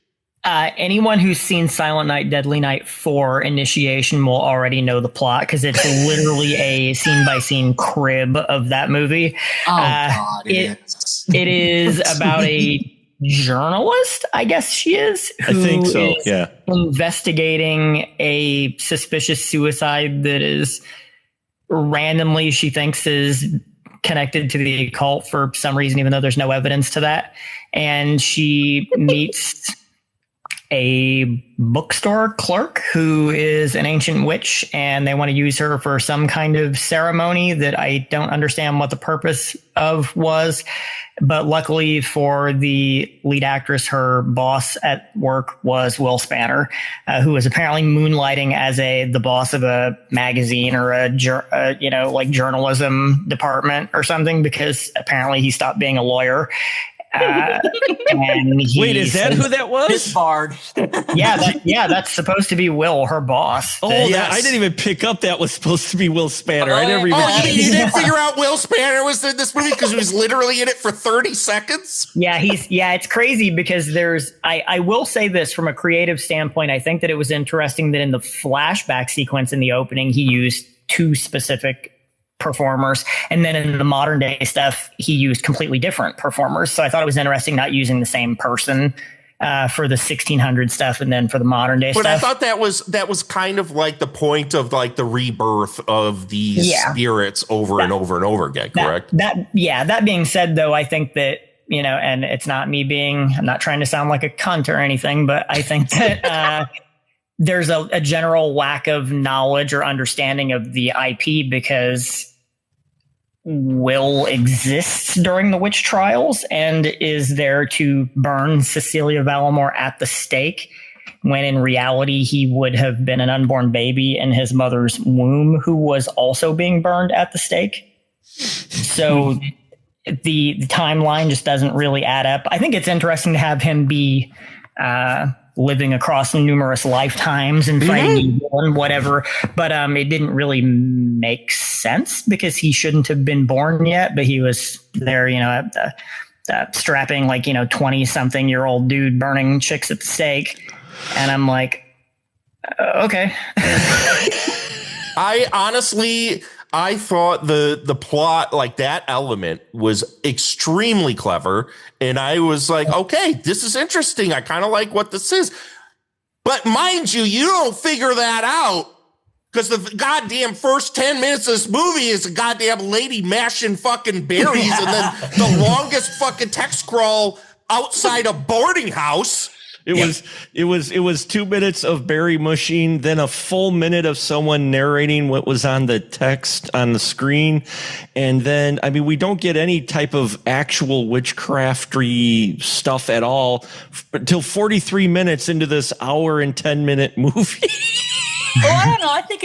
Anyone who's seen Silent Night, Deadly Night 4 Initiation will already know the plot, because it's literally a scene by scene crib of that movie. Oh, God, it is about a journalist, I guess she is, who I think so, is yeah, investigating a suspicious suicide that is randomly, she thinks, is connected to the occult for some reason, even though there's no evidence to that. And she meets a bookstore clerk who is an ancient witch, and they want to use her for some kind of ceremony that I don't understand what the purpose of was. But luckily for the lead actress, her boss at work was Will Spanner, who was apparently moonlighting as the boss of a magazine or a journalism department or something, because apparently he stopped being a lawyer. And wait, is that who that was? Disbarred. That's supposed to be Will, her boss. Oh, I didn't even pick up that was supposed to be Will Spanner. I never even. Oh, you didn't figure out Will Spanner was in this movie because he was literally in it for 30 seconds? Yeah, it's crazy because I will say this from a creative standpoint. I think that it was interesting that in the flashback sequence in the opening, he used two specific performers, and then in the modern day stuff he used completely different performers. So I thought it was interesting not using the same person for the 1600 stuff and then for the modern day stuff. But I thought that was kind of like the point of like the rebirth of these spirits over and over and over again, correct? That being said, though, I think that, and it's not me I'm not trying to sound like a cunt or anything, but I think that there's a general lack of knowledge or understanding of the IP because Will exists during the witch trials and is there to burn Cecilia Vallimore at the stake, when in reality he would have been an unborn baby in his mother's womb who was also being burned at the stake. So the timeline just doesn't really add up. I think it's interesting to have him be living across numerous lifetimes and fighting evil and whatever. But it didn't really make sense because he shouldn't have been born yet, but he was there, strapping 20-something-year-old dude burning chicks at the stake. And I'm like, okay. I thought the plot, like that element, was extremely clever. And I was like, okay, this is interesting. I kind of like what this is. But mind you, you don't figure that out because the goddamn first 10 minutes of this movie is a goddamn lady mashing fucking berries and then the longest fucking text scroll outside a boarding house. It was 2 minutes of berry mushing, then a full minute of someone narrating what was on the text on the screen. And then, we don't get any type of actual witchcrafty stuff at all until 43 minutes into this hour and 10-minute movie. Well, I don't know. I think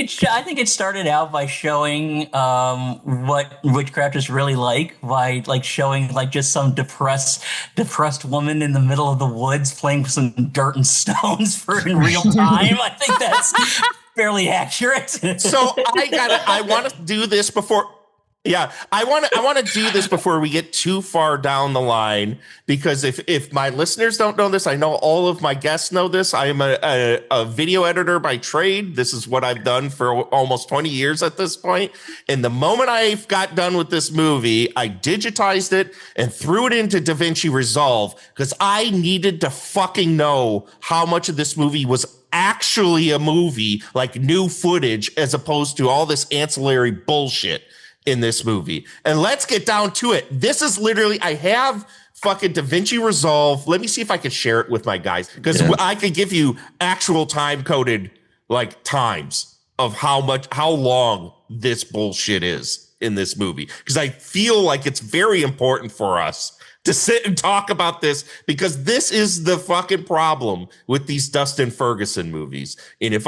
it started out by showing what witchcraft is really like by showing just some depressed woman in the middle of the woods playing with some dirt and stones in real time. I think that's fairly accurate. So I want to do this before. Yeah, I want to do this before we get too far down the line, because if my listeners don't know this, I know all of my guests know this. I am a video editor by trade. This is what I've done for almost 20 years at this point. And the moment I got done with this movie, I digitized it and threw it into DaVinci Resolve because I needed to fucking know how much of this movie was actually a movie, like new footage, as opposed to all this ancillary bullshit in this movie. And let's get down to it. This is literally, I have fucking DaVinci Resolve. Let me see if I can share it with my guys, because I could give you actual time coded times of how long this bullshit is in this movie. Because I feel like it's very important for us to sit and talk about this, because this is the fucking problem with these Dustin Ferguson movies. And if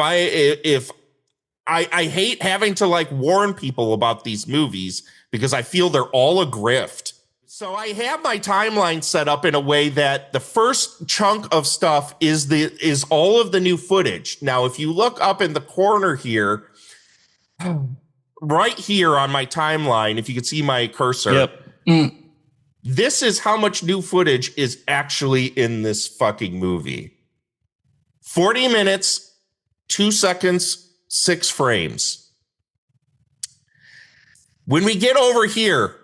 I hate having to warn people about these movies because I feel they're all a grift. So I have my timeline set up in a way that the first chunk of stuff is all of the new footage. Now, if you look up in the corner here, right here on my timeline, if you can see my cursor, this is how much new footage is actually in this fucking movie. 40 minutes, 2 seconds, 6 frames. When we get over here,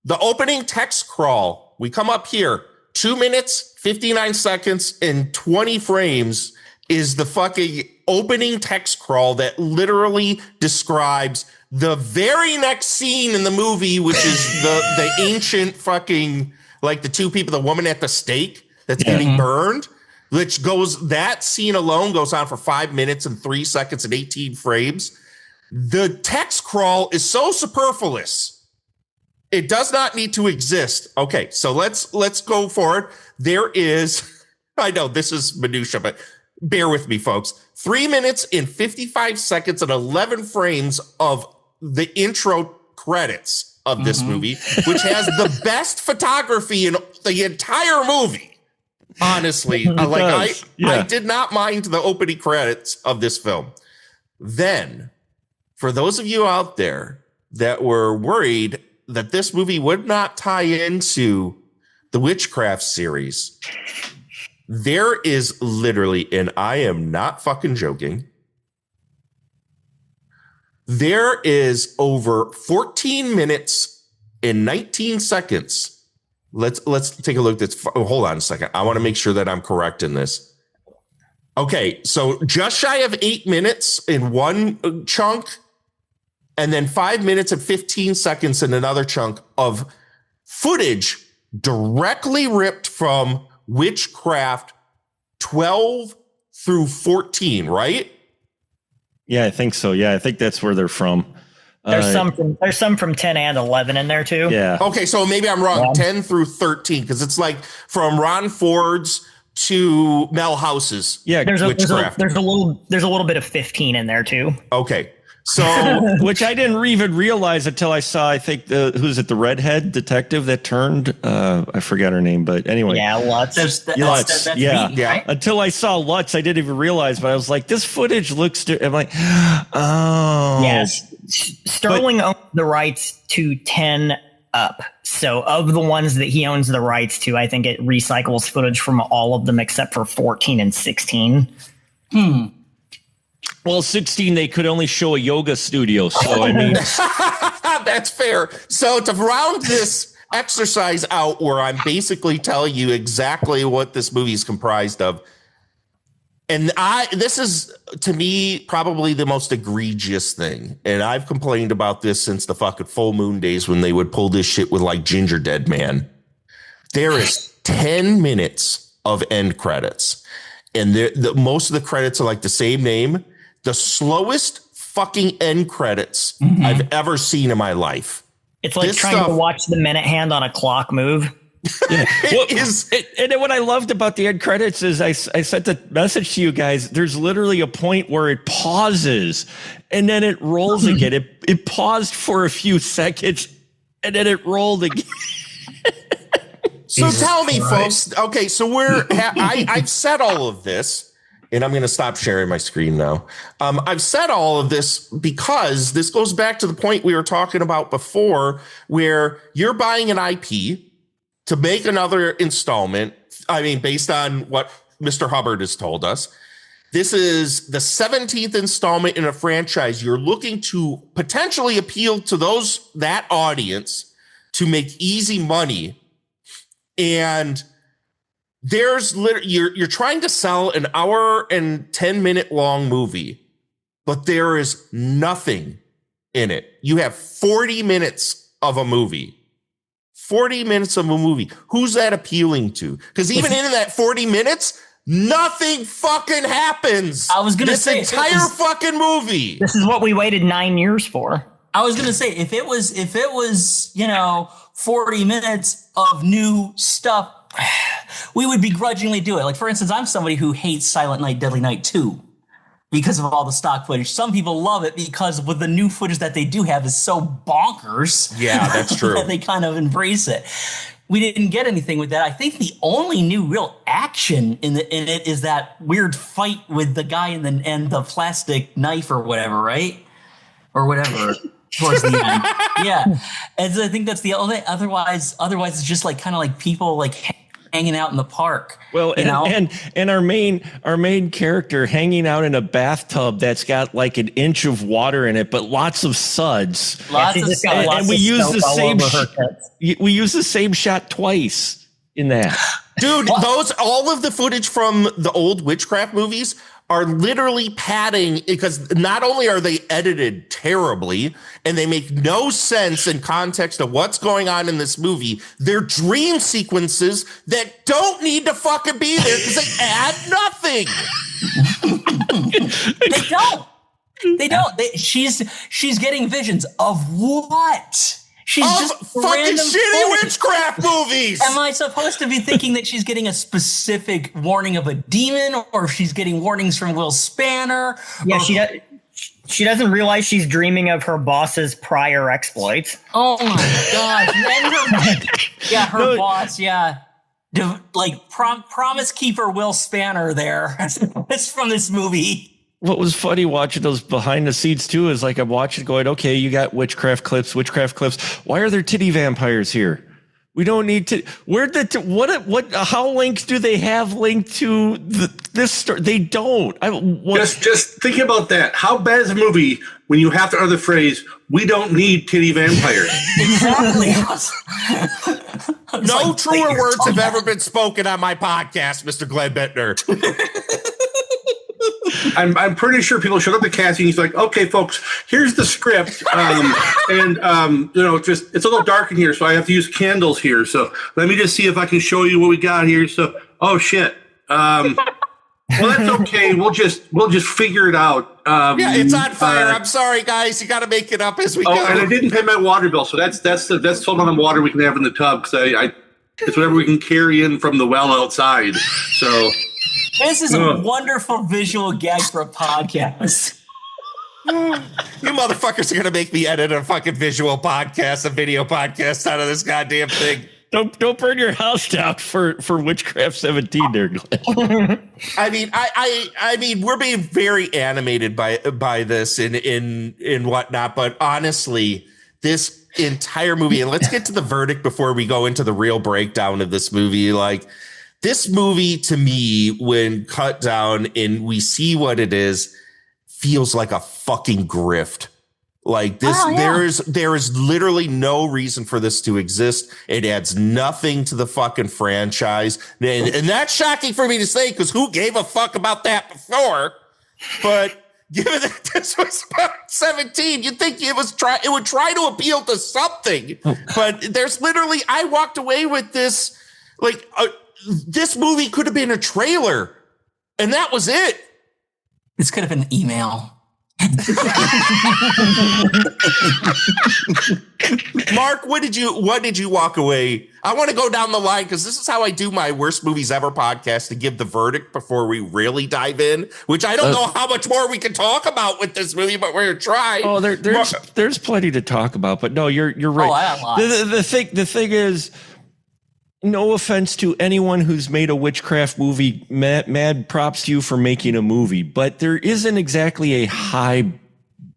the opening text crawl, we come up here, 2 minutes, 59 seconds, and 20 frames is the fucking opening text crawl that literally describes the very next scene in the movie, which is the ancient fucking, the two people, the woman at the stake that's getting burned. That scene alone goes on for 5 minutes and 3 seconds and 18 frames. The text crawl is so superfluous. It does not need to exist. Okay, so let's go forward. There is, I know this is minutia, but bear with me, folks. 3 minutes and 55 seconds and 11 frames of the intro credits. of this movie, which has the best photography in the entire movie. Honestly, I did not mind the opening credits of this film. Then, for those of you out there that were worried that this movie would not tie into the Witchcraft series, there is literally, and I am not fucking joking, there is over 14 minutes and 19 seconds. Let's take a look. Hold on a second. I want to make sure that I'm correct in this. Okay, so just shy of 8 minutes in one chunk, and then 5 minutes and 15 seconds in another chunk of footage directly ripped from Witchcraft 12 through 14, right? Yeah, I think so. Yeah, I think that's where they're from. There's some from 10 and 11 in there too. Yeah. Okay, so maybe I'm wrong. 10 through 13, because it's like from Ron Ford's to Mel House's. Yeah, there's a little bit of 15 in there too. Okay. So, which I didn't even realize until I saw, I think who's it, the redhead detective that turned, I forgot her name, but anyway. Yeah, Lutz. Lutz. Yeah. Right? Until I saw Lutz, I didn't even realize, but I was like, this footage looks, I'm like, oh. Yes. Sterling owns the rights to 10 up. So of the ones that he owns the rights to, I think it recycles footage from all of them except for 14 and 16. Well, 16, they could only show a yoga studio. So, I mean, that's fair. So to round this exercise out, where I'm basically telling you exactly what this movie is comprised of. And this is, to me, probably the most egregious thing. And I've complained about this since the fucking Full Moon days when they would pull this shit with like Ginger Dead Man. There is 10 minutes of end credits. And most of the credits are like the same name. The slowest fucking end credits I've ever seen in my life. It's like trying to watch the minute hand on a clock move. Yeah. And then what I loved about the end credits is I sent the message to you guys. There's literally a point where it pauses and then it rolls again. It paused for a few seconds and then it rolled again. So tell me, folks. Okay, so I've said all of this, and I'm going to stop sharing my screen now. I've said all of this because this goes back to the point we were talking about before, where you're buying an IP to make another installment. I mean, based on what Mr. Hubbard has told us, this is the 17th installment in a franchise. You're looking to potentially appeal to that audience to make easy money. And you're trying to sell an hour and 10-minute long movie, but there is nothing in it. You have 40 minutes of a movie. 40 minutes of a movie. Who's that appealing to? Because even in that 40 minutes, nothing fucking happens. I was going to say this entire fucking movie. This is what we waited 9 years for. I was going to say, if it was, 40 minutes of new stuff, we would begrudgingly do it. Like, for instance, I'm somebody who hates Silent Night, Deadly Night 2 because of all the stock footage. Some people love it because with the new footage that they do have is so bonkers. Yeah, that's true. That they kind of embrace it. We didn't get anything with that. I think the only new real action in it is that weird fight with the guy and the plastic knife or whatever, right? Or whatever. Towards the end. Yeah. And so I think that's the only, otherwise it's just like kind of like people like hanging out in the park. Well, and our main character hanging out in a bathtub that's got like an inch of water in it, but lots of suds. And we use the same shot twice in that. Dude, all of the footage from the old Witchcraft movies are literally padding, because not only are they edited terribly and they make no sense in context of what's going on in this movie, they're dream sequences that don't need to fucking be there because they add nothing. They don't. She's getting visions of what? She's just fucking shitty Witchcraft movies. Am I supposed to be thinking that she's getting a specific warning of a demon, or she's getting warnings from Will Spanner? Yeah, she does. She doesn't realize she's dreaming of her boss's prior exploits. Oh my god! Her boss. Yeah, promise keeper Will Spanner. There, it's from this movie. What was funny watching those behind the scenes too is like I'm watching going, okay, you got witchcraft clips. Why are there titty vampires here? We don't need to. How linked do they have linked to this story? They don't. Just think about that. How bad is a movie when you have to utter the phrase, "We don't need titty vampires"? Exactly. No truer words have ever been spoken on my podcast, Mr. Glenn Bettner. I'm pretty sure people showed up to casting. He's like, okay, folks, here's the script. It's a little dark in here, so I have to use candles here. So let me just see if I can show you what we got here. So, oh shit. Well, that's okay. We'll just figure it out. It's on fire. I'm sorry, guys. You got to make it up as we go. And I didn't pay my water bill, so that's total amount of water we can have in the tub because it's whatever we can carry in from the well outside. So. This is a wonderful visual gag for a podcast. You motherfuckers are going to make me edit a fucking visual podcast, a video podcast out of this goddamn thing. Don't burn your house down for Witchcraft 17 there, Glenn. I mean, we're being very animated by this and whatnot, but honestly, this entire movie, and let's get to the verdict before we go into the real breakdown of this movie, this movie, to me, when cut down and we see what it is, feels like a fucking grift. Like this, there is literally no reason for this to exist. It adds nothing to the fucking franchise. And that's shocking for me to say, because who gave a fuck about that before? But given that this was about 17, you'd think it would try to appeal to something. But there's literally, I walked away with this, this movie could have been a trailer, and that was it. This could have been an email. Mark, what did you walk away? I want to go down the line because this is how I do my worst movies ever podcast, to give the verdict before we really dive in, which I don't know how much more we can talk about with this movie, but we're going to try. Oh, there's plenty to talk about, but no, you're right. Oh, I have lots. The thing is, no offense to anyone who's made a witchcraft movie, mad props to you for making a movie, but there isn't exactly a high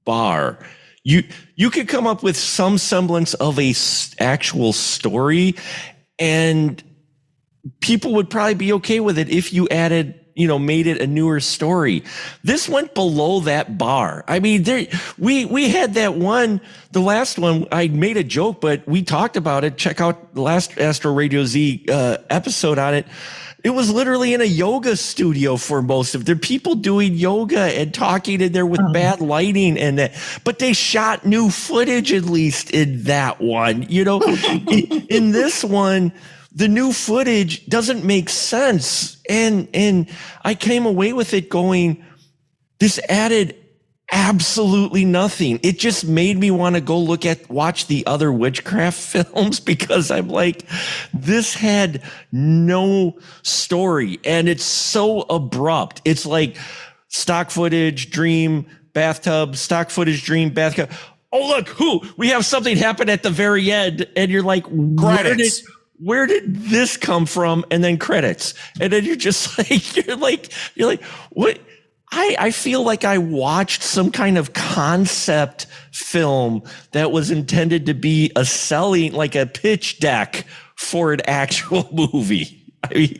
bar. You could come up with some semblance of a actual story, and people would probably be okay with it if you added, made it a newer story. This went below that bar. I mean, we had that one, the last one, I made a joke, but we talked about it. Check out the last Astro Radio Z episode on it. It was literally in a yoga studio for most of it. There are people doing yoga and talking in there with bad lighting and that, but they shot new footage at least in that one. In this one, the new footage doesn't make sense. And I came away with it going, this added absolutely nothing. It just made me want to watch the other witchcraft films, because I'm like, this had no story and it's so abrupt. It's like stock footage, dream, bathtub, stock footage, dream, bathtub. Oh, look, we have something happen at the very end. And you're like, where did this come from? And then credits. And then you're just like, you're like, what? I feel like I watched some kind of concept film that was intended to be like a pitch deck for an actual movie. I mean,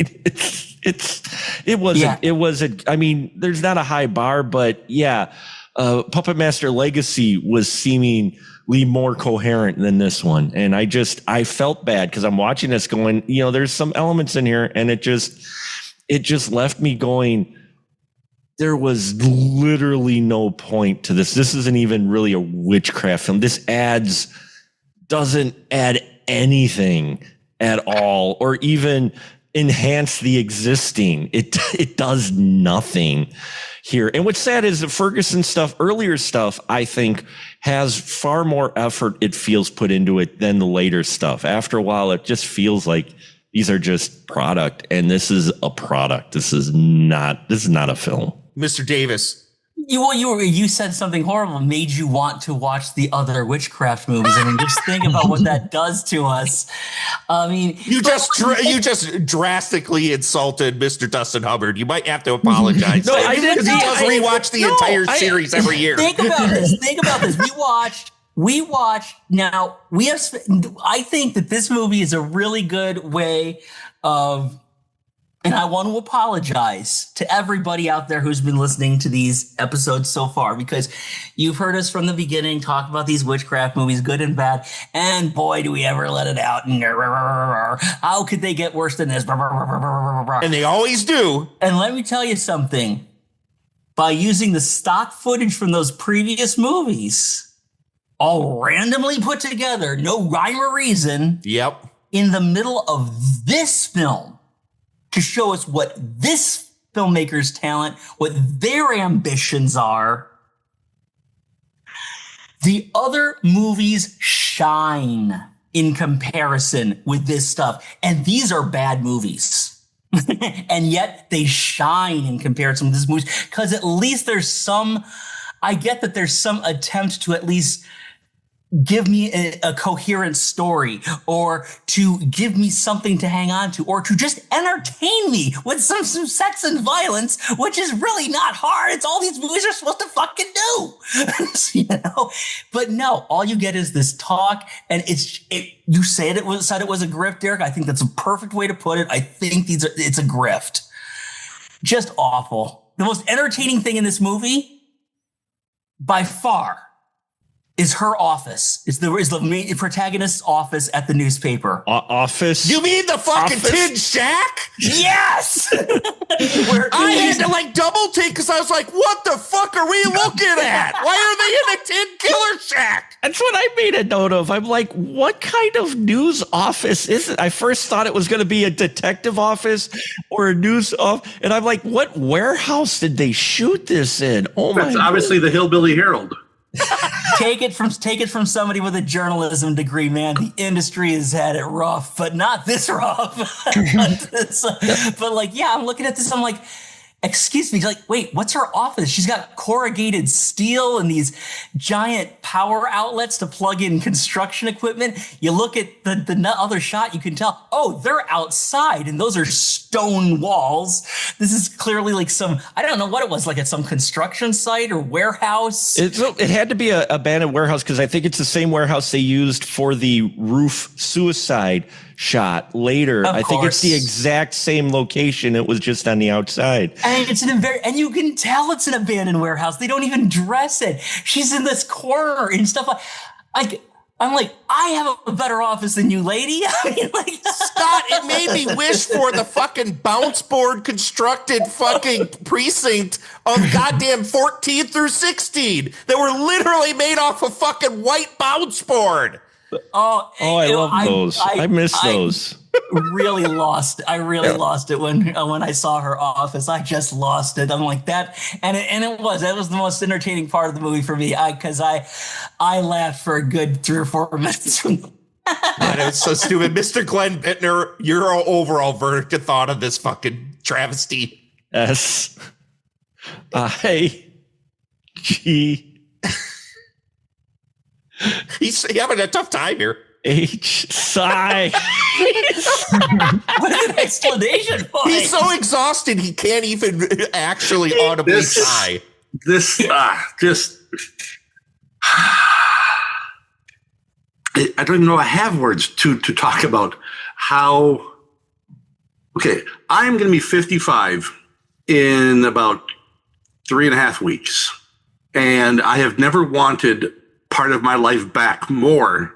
I mean, there's not a high bar, but yeah, Puppet Master Legacy was seemingly more coherent than this one. And I felt bad because I'm watching this going, there's some elements in here, and it just left me going, there was literally no point to this. This isn't even really a witchcraft film. This doesn't add anything at all, or even enhance the existing. It does nothing here. And what's sad is the Ferguson earlier stuff, I think, has far more effort, it feels, put into it than the later stuff. After a while, it just feels like these are just product, and this is a product. This is not a film. Mr. Davis, You said something horrible, made you want to watch the other Witchcraft movies. I mean, just think about what that does to us. I mean, you just drastically insulted Mr. Dustin Hubbard. You might have to apologize. No, I didn't. Because he does rewatch the entire series every year. Think about this. We watched. Now we have. I think that this movie is a really good way of. And I want to apologize to everybody out there who's been listening to these episodes so far, because you've heard us from the beginning talk about these witchcraft movies, good and bad. And boy, do we ever let it out. And how could they get worse than this? And they always do. And let me tell you something. By using the stock footage from those previous movies, all randomly put together, no rhyme or reason. Yep. In the middle of this film, to show us what this filmmaker's talent, what their ambitions are. The other movies shine in comparison with this stuff. And these are bad movies. And yet they shine in comparison with this movie. Because at least there's some, I get that there's some attempt to at least give me a coherent story, or to give me something to hang on to, or to just entertain me with some sex and violence, which is really not hard. It's all these movies are supposed to fucking do, But no, all you get is this talk, and you said it was a grift, Derek. I think that's a perfect way to put it. I think it's a grift. Just awful. The most entertaining thing in this movie, by far, is her office. Is the main protagonist's office at the newspaper. Office? You mean the fucking tin shack? Yes! I had to double take because I was like, what the fuck are we looking at? Why are they in a tin killer shack? That's what I made a note of. I'm like, what kind of news office is it? I first thought it was going to be a detective office or a news office. And I'm like, what warehouse did they shoot this in? Oh my! That's obviously the Hillbilly Herald. Take it from somebody with a journalism degree, man. The industry has had it rough, but not this rough. But I'm looking at this. I'm like, excuse me. Wait, what's her office? She's got corrugated steel and these giant power outlets to plug in construction equipment. You look at the other shot, you can tell, oh, they're outside, and those are stone walls. This is clearly I don't know what it was, at some construction site or warehouse. It had to be a abandoned warehouse, because I think it's the same warehouse they used for the roof suicide shot later. I think it's the exact same location. It was just on the outside. And and you can tell it's an abandoned warehouse. They don't even dress it. She's in this corner and stuff I'm like, I have a better office than you, lady. Scott, it made me wish for the fucking bounce board constructed fucking precinct of goddamn 14 through 16 that were literally made off a fucking white bounce board. I love those. I miss those. Really lost. I really lost it when I saw her office. I just lost it. I'm like that, that was the most entertaining part of the movie for me. Because I laughed for a good 3 or 4 minutes. God, it was so stupid, Mr. Glenn Bittner. Your overall verdict and thought of this fucking travesty? S I G. He's having a tough time here. H sigh. What an explanation point. He's so exhausted he can't even actually audibly sigh. I don't even know I have words to talk about how. Okay, I'm going to be 55 in about 3.5 weeks, and I have never wanted part of my life back more.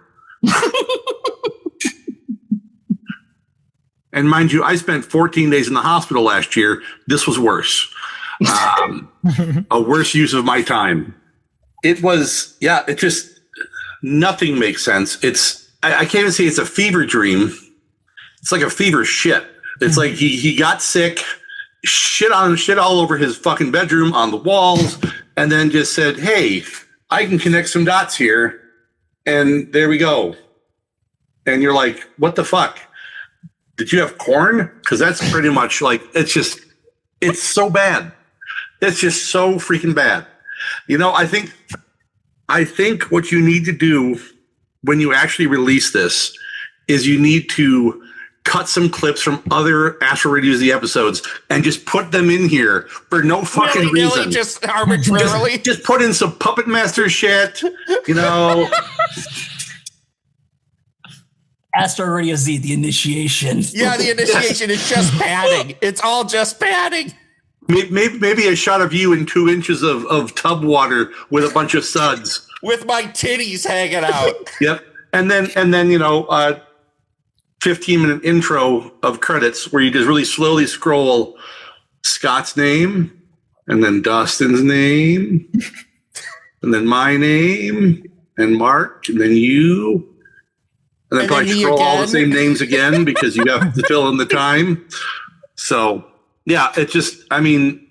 And mind you, I spent 14 days in the hospital last year. This was worse. A worse use of my time. It was, it just, nothing makes sense. I can't even say it's a fever dream. It's like a fever shit. It's like he got sick, shit all over his fucking bedroom, on the walls, and then just said, hey, I can connect some dots here. And there we go. And you're like, what the fuck? Did you have corn? Because that's pretty much it's so bad. It's just so freaking bad. You know, I think what you need to do when you actually release this is you need to cut some clips from other Astro Radio Z episodes and just put them in here for no fucking reason. Just arbitrarily. Just put in some Puppet Master shit, you know. Astro Radio Z, the initiation. Yeah, the initiation is just padding. It's all just padding. Maybe a shot of you in 2 inches of tub water with a bunch of suds. With my titties hanging out. Yep. And then you know, 15-minute intro of credits where you just really slowly scroll Scott's name and then Dustin's name and then my name and Mark and then you. And then probably scroll all the same names again because you have to fill in the time. So yeah, it's just, I mean,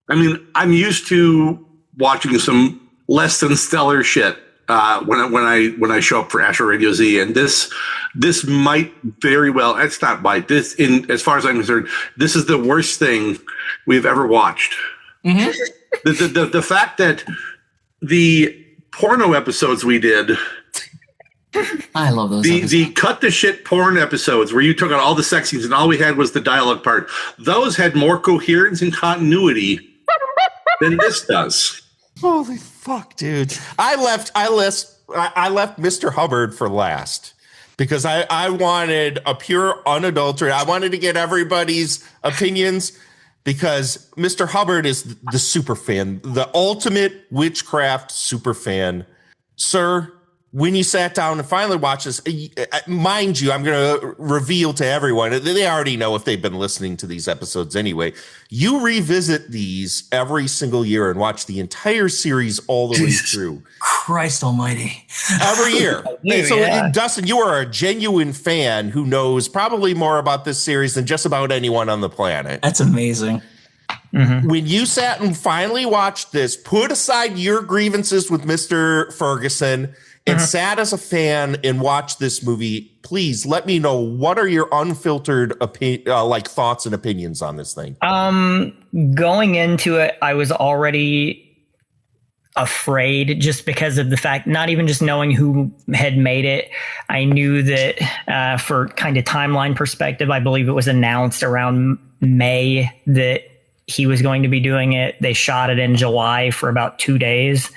I'm used to watching some less than stellar shit when I show up for Astro Radio Z, and this might very well. It's not might. This, in as far as I'm concerned, this is the worst thing we've ever watched. Mm-hmm. The fact that the porno episodes we did. I love those. The cut the shit porn episodes where you took out all the sex scenes and all we had was the dialogue part. Those had more coherence and continuity than this does. Holy fuck, dude! I left Mr. Hubbard for last because I wanted a pure unadulterated. I wanted to get everybody's opinions because Mr. Hubbard is the super fan, the ultimate Witchcraft super fan, sir. When you sat down and finally watched this, mind you, I'm going to reveal to everyone, they already know if they've been listening to these episodes anyway. You revisit these every single year and watch the entire series all the way through. Christ almighty. Every year. And so, Dustin, you are a genuine fan who knows probably more about this series than just about anyone on the planet. That's amazing. Mm-hmm. When you sat and finally watched this, put aside your grievances with Mr. Ferguson and sat as a fan and watched this movie, please let me know, what are your unfiltered thoughts and opinions on this thing? Going into it, I was already afraid just because of the fact, not even just knowing who had made it. I knew that for kind of timeline perspective, I believe it was announced around May that he was going to be doing it. They shot it in July for about 2 days.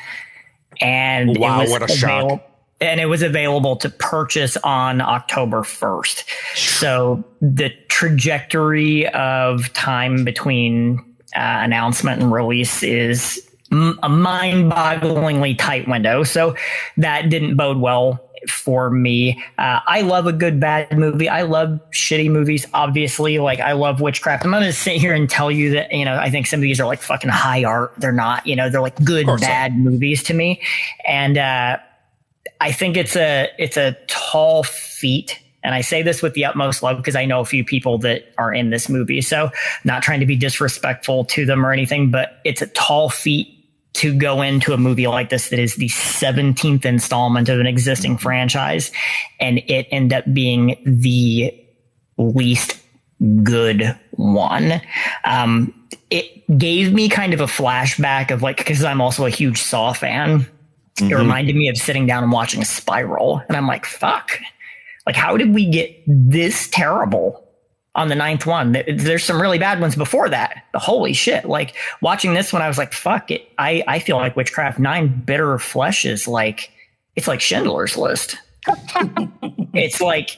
And wow, what a shock. And it was available to purchase on October 1st. So the trajectory of time between announcement and release is a mind-bogglingly tight window. So that didn't bode well for me. I love a good bad movie. I love shitty movies, obviously. Like, I love Witchcraft. I'm not going to sit here and tell you that, you know, I think some of these are like fucking high art. They're not, you know, they're like good bad movies to me. And I think it's a tall feat. And I say this with the utmost love because I know a few people that are in this movie. So not trying to be disrespectful to them or anything, but it's a tall feat to go into a movie like this that is the 17th installment of an existing franchise, and it end up being the least good one. It gave me kind of a flashback of, like, because I'm also a huge Saw fan. It reminded me of sitting down and watching Spiral, and I'm like, fuck, like, how did we get this terrible on the 9th one? There's some really bad ones before that. Holy shit. Like, watching this one, I was like, fuck it. I feel like Witchcraft 9 Bitter Flesh is like, it's like Schindler's List. It's like,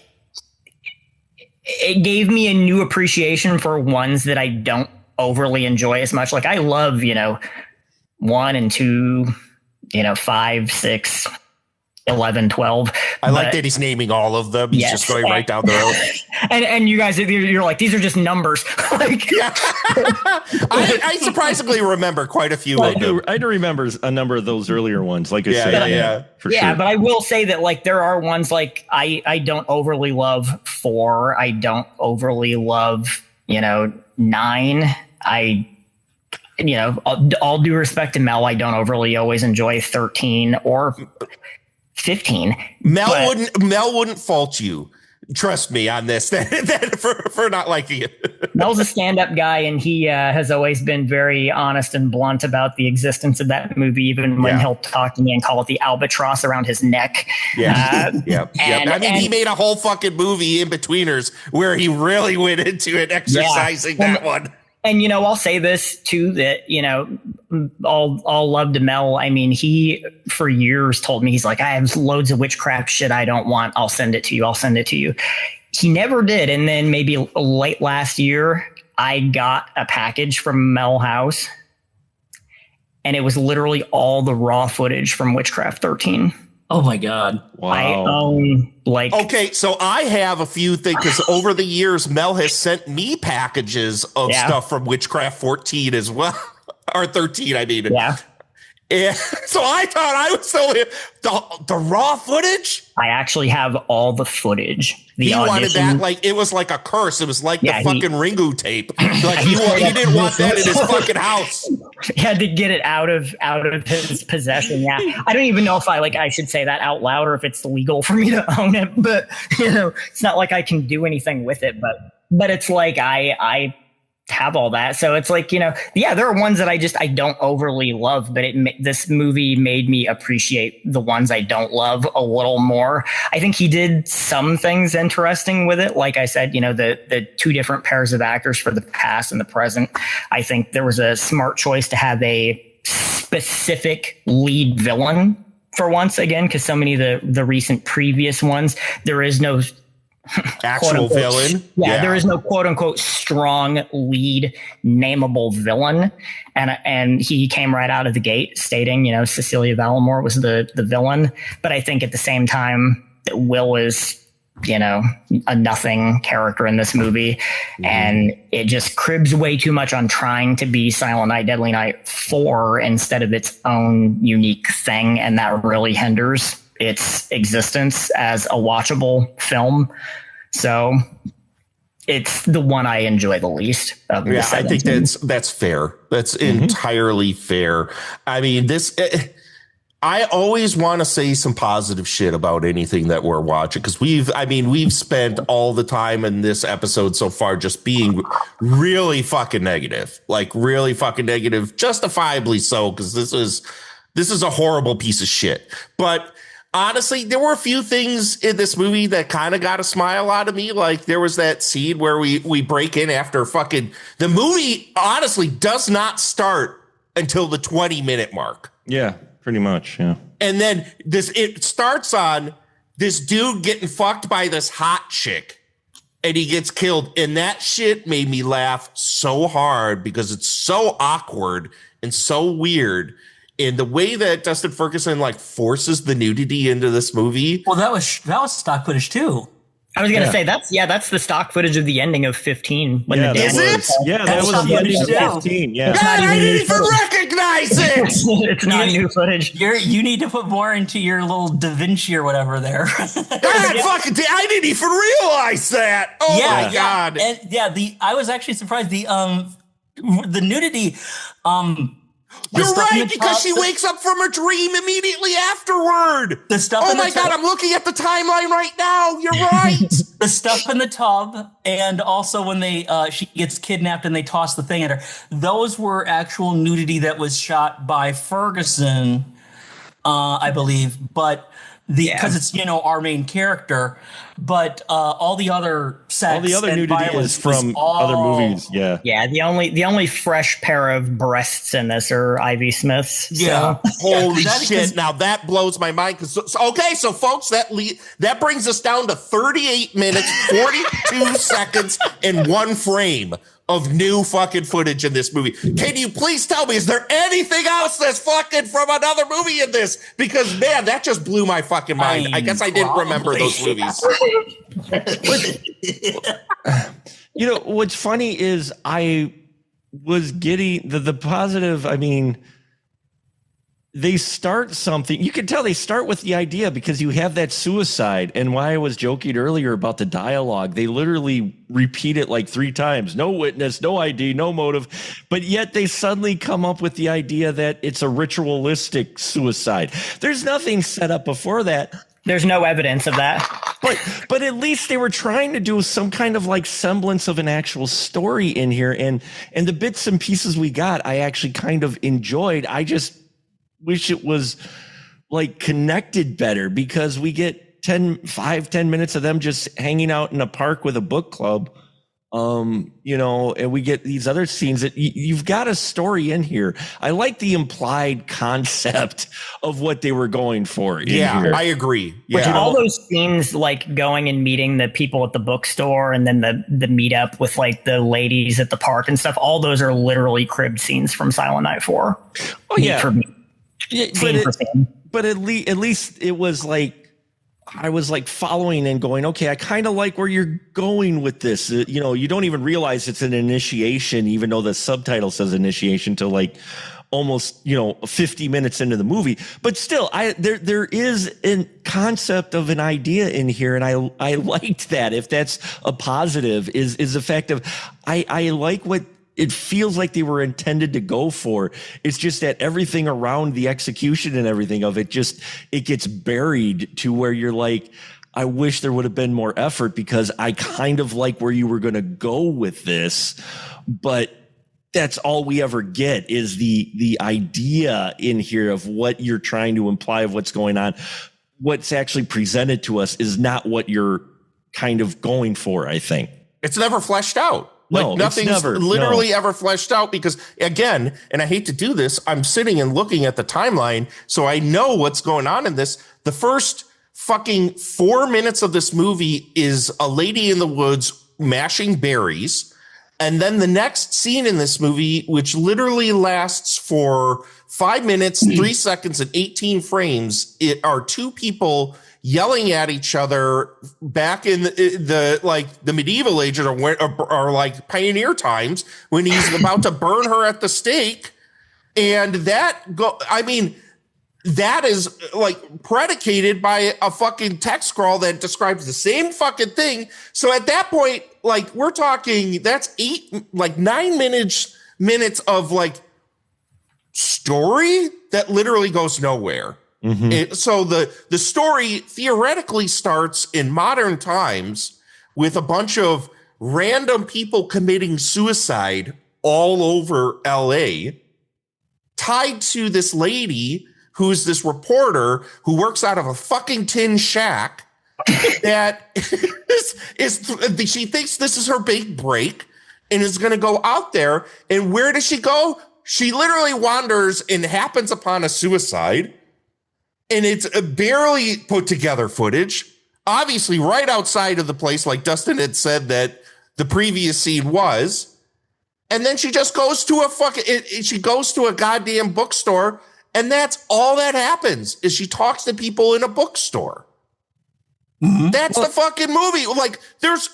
it gave me a new appreciation for ones that I don't overly enjoy as much. Like, I love, 1 and 2, 5, 6, 11, 12. I like that he's naming all of them. He's just going right down the road. And you guys, you're like, these are just numbers. Like, I surprisingly remember quite a few. I do remember a number of those earlier ones. Like I said, for sure. But I will say that, like, there are ones like I don't overly love 4. I don't overly love 9. All due respect to Mel, I don't overly always enjoy 13 or 15. Mel wouldn't fault you. trust me on this for not liking it. Mel's a stand-up guy, and he has always been very honest and blunt about the existence of that movie, even when he'll talk to me and call it the albatross around his neck. Yep. I mean, he made a whole fucking movie, In-Betweeners, where he really went into it, exercising that one. And, you know, I'll say this too, that, you know, all love to Mel. I mean, he for years told me, he's like, I have loads of witchcraft shit I don't want. I'll send it to you. He never did. And then maybe late last year, I got a package from Mel House, and it was literally all the raw footage from Witchcraft 13. Oh my God. Wow. I own okay, so I have a few things, because over the years, Mel has sent me packages of stuff from Witchcraft 14 as well. Or 13, I mean. Yeah. Yeah. So I thought I was only the raw footage. I actually have all the footage. He wanted that like it was like a curse. It was like the fucking Ringu tape. Like he didn't want that in his fucking house. He had to get it out of his possession. Yeah, I don't even know if I should say that out loud or if it's legal for me to own it. But you know, it's not like I can do anything with it. But it's like I have all that. So it's like, you know, there are ones that I don't overly love, but this movie made me appreciate the ones I don't love a little more. I think he did some things interesting with it. Like I said, you know, the two different pairs of actors for the past and the present. I think there was a smart choice to have a specific lead villain for once again, because so many of the recent previous ones, there is no actual villain. There is no quote unquote strong lead nameable villain. And he came right out of the gate stating, you know, Cecilia Vallamore was the villain. But I think at the same time that Will is, you know, a nothing character in this movie. And it just cribs way too much on trying to be Silent Night, Deadly Night 4 instead of its own unique thing. And that really hinders its existence as a watchable film. So it's the one I enjoy the least of the I think that's fair. That's entirely fair. I mean, I always want to say some positive shit about anything that we're watching, because we've spent all the time in this episode so far just being really fucking negative, justifiably so, because this is a horrible piece of shit. But honestly, there were a few things in this movie that kind of got a smile out of me. Like there was that scene where we break in after the movie honestly does not start until the 20-minute mark. Yeah, pretty much. Yeah. And then it starts on this dude getting fucked by this hot chick, and he gets killed. And that shit made me laugh so hard because it's so awkward and so weird. In the way that Dustin Ferguson forces the nudity into this movie. Well, that was stock footage too. I was going to say that's the stock footage of the ending of 15. When the is it? Yeah, that was the ending of 15. Yeah. God, I didn't even recognize it. It's not new footage. You need to put more into your little Da Vinci or whatever there. I didn't even realize that. Oh my God. And I was actually surprised. The nudity, you're right, because she wakes up from her dream immediately afterward. The stuff. Oh my God, I'm looking at the timeline right now. You're right. The stuff in the tub, and also when she gets kidnapped and they toss the thing at her. Those were actual nudity that was shot by Ferguson, I believe. But because it's our main character, but all the other sex, all the other nudity is from other movies. Yeah, the only fresh pair of breasts in this are Ivy Smith's. Yeah, holy shit! Now that blows my mind. So folks, that brings us down to 38 minutes, 42 seconds, and one frame of new fucking footage in this movie. Can you please tell me, is there anything else that's fucking from another movie in this? Because man, that just blew my fucking mind. I guess I didn't remember those movies. You know, what's funny is I was getting the positive. I mean, they start something. You can tell they start with the idea because you have that suicide. And why I was joking earlier about the dialogue, they literally repeat it like 3 times. No witness, no ID, no motive. But yet they suddenly come up with the idea that it's a ritualistic suicide. There's nothing set up before that. There's no evidence of that. But at least they were trying to do some kind of like semblance of an actual story in here. And the bits and pieces we got, I actually kind of enjoyed. I just wish it was like connected better, because we get 10 minutes of them just hanging out in a park with a book club. And we get these other scenes that you've got a story in here. I like the implied concept of what they were going for. Here. I agree. Yeah. All those scenes, like going and meeting the people at the bookstore, and then the meetup with like the ladies at the park and stuff. All those are literally cribbed scenes from Silent Night 4. Oh yeah. But at least it was like, I was like following and going, okay, I kind of like where you're going with this. You don't even realize it's an initiation, even though the subtitle says initiation, to like almost, 50 minutes into the movie. But still, there is a concept of an idea in here. And I liked that. If that's a positive, is the fact of, I like what it feels like they were intended to go for. It's just that everything around the execution and everything of it, it gets buried to where you're like, I wish there would have been more effort, because I kind of like where you were going to go with this, but that's all we ever get is the idea in here of what you're trying to imply of what's going on. What's actually presented to us is not what you're kind of going for, I think. It's never fleshed out. Like nothing's ever fleshed out, because again, and I hate to do this, I'm sitting and looking at the timeline, so I know what's going on in this. The first fucking 4 minutes of this movie is a lady in the woods mashing berries. And then the next scene in this movie, which literally lasts for 5 minutes, 3 seconds, and 18 frames, are two people yelling at each other back in the medieval ages or like pioneer times, when he's about to burn her at the stake. And that is like predicated by a fucking text scroll that describes the same fucking thing. So at that point, like, we're talking, that's 9 minutes of like story that literally goes nowhere. Mm-hmm. So the story theoretically starts in modern times with a bunch of random people committing suicide all over LA, tied to this lady who's this reporter who works out of a fucking tin shack that she thinks this is her big break and is going to go out there. And where does she go? She literally wanders and happens upon a suicide. And it's a barely put together footage, obviously right outside of the place, like Dustin had said that the previous scene was. And then she just goes to a goddamn bookstore, and that's all that happens is she talks to people in a bookstore. Mm-hmm. That's the fucking movie. Like, there's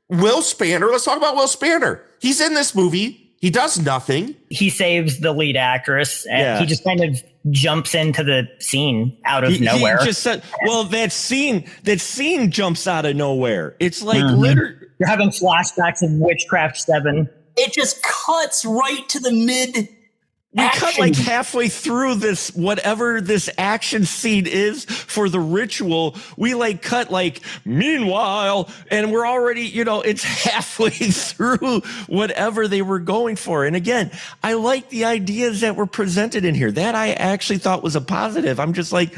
Will Spanner. Let's talk about Will Spanner. He's in this movie. He does nothing. He saves the lead actress, and he just kind of jumps into the scene out of nowhere. He just said, well, that scene jumps out of nowhere. It's like literally, you're having flashbacks of Witchcraft 7. It just cuts right to the mid. We cut like halfway through this, whatever this action scene is for the ritual. We like cut like, meanwhile, and we're already, it's halfway through whatever they were going for. And again, I like the ideas that were presented in here. That I actually thought was a positive. I'm just like,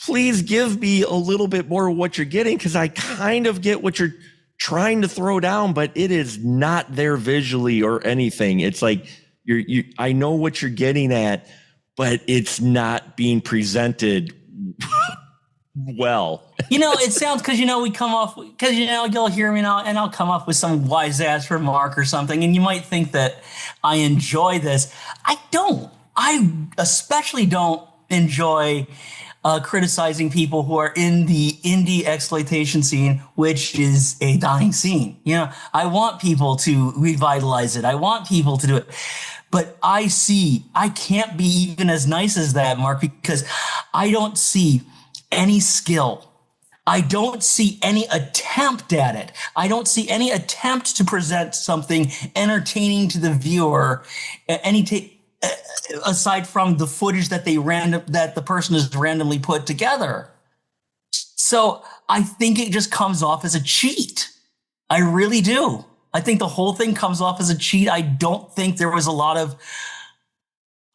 please give me a little bit more of what you're getting, because I kind of get what you're trying to throw down, but it is not there visually or anything. It's like, I know what you're getting at, but it's not being presented well. It sounds, because we come off, because you'll hear me now, and I'll come up with some wise ass remark or something, and you might think that I enjoy this. I don't. I especially don't enjoy criticizing people who are in the indie exploitation scene, which is a dying scene. I want people to revitalize it. I want people to do it. But I can't be even as nice as that, Mark, because I don't see any skill. I don't see any attempt at it. I don't see any attempt to present something entertaining to the viewer, aside from the footage that the person has randomly put together. So I think it just comes off as a cheat. I really do. I think the whole thing comes off as a cheat. I don't think there was a lot of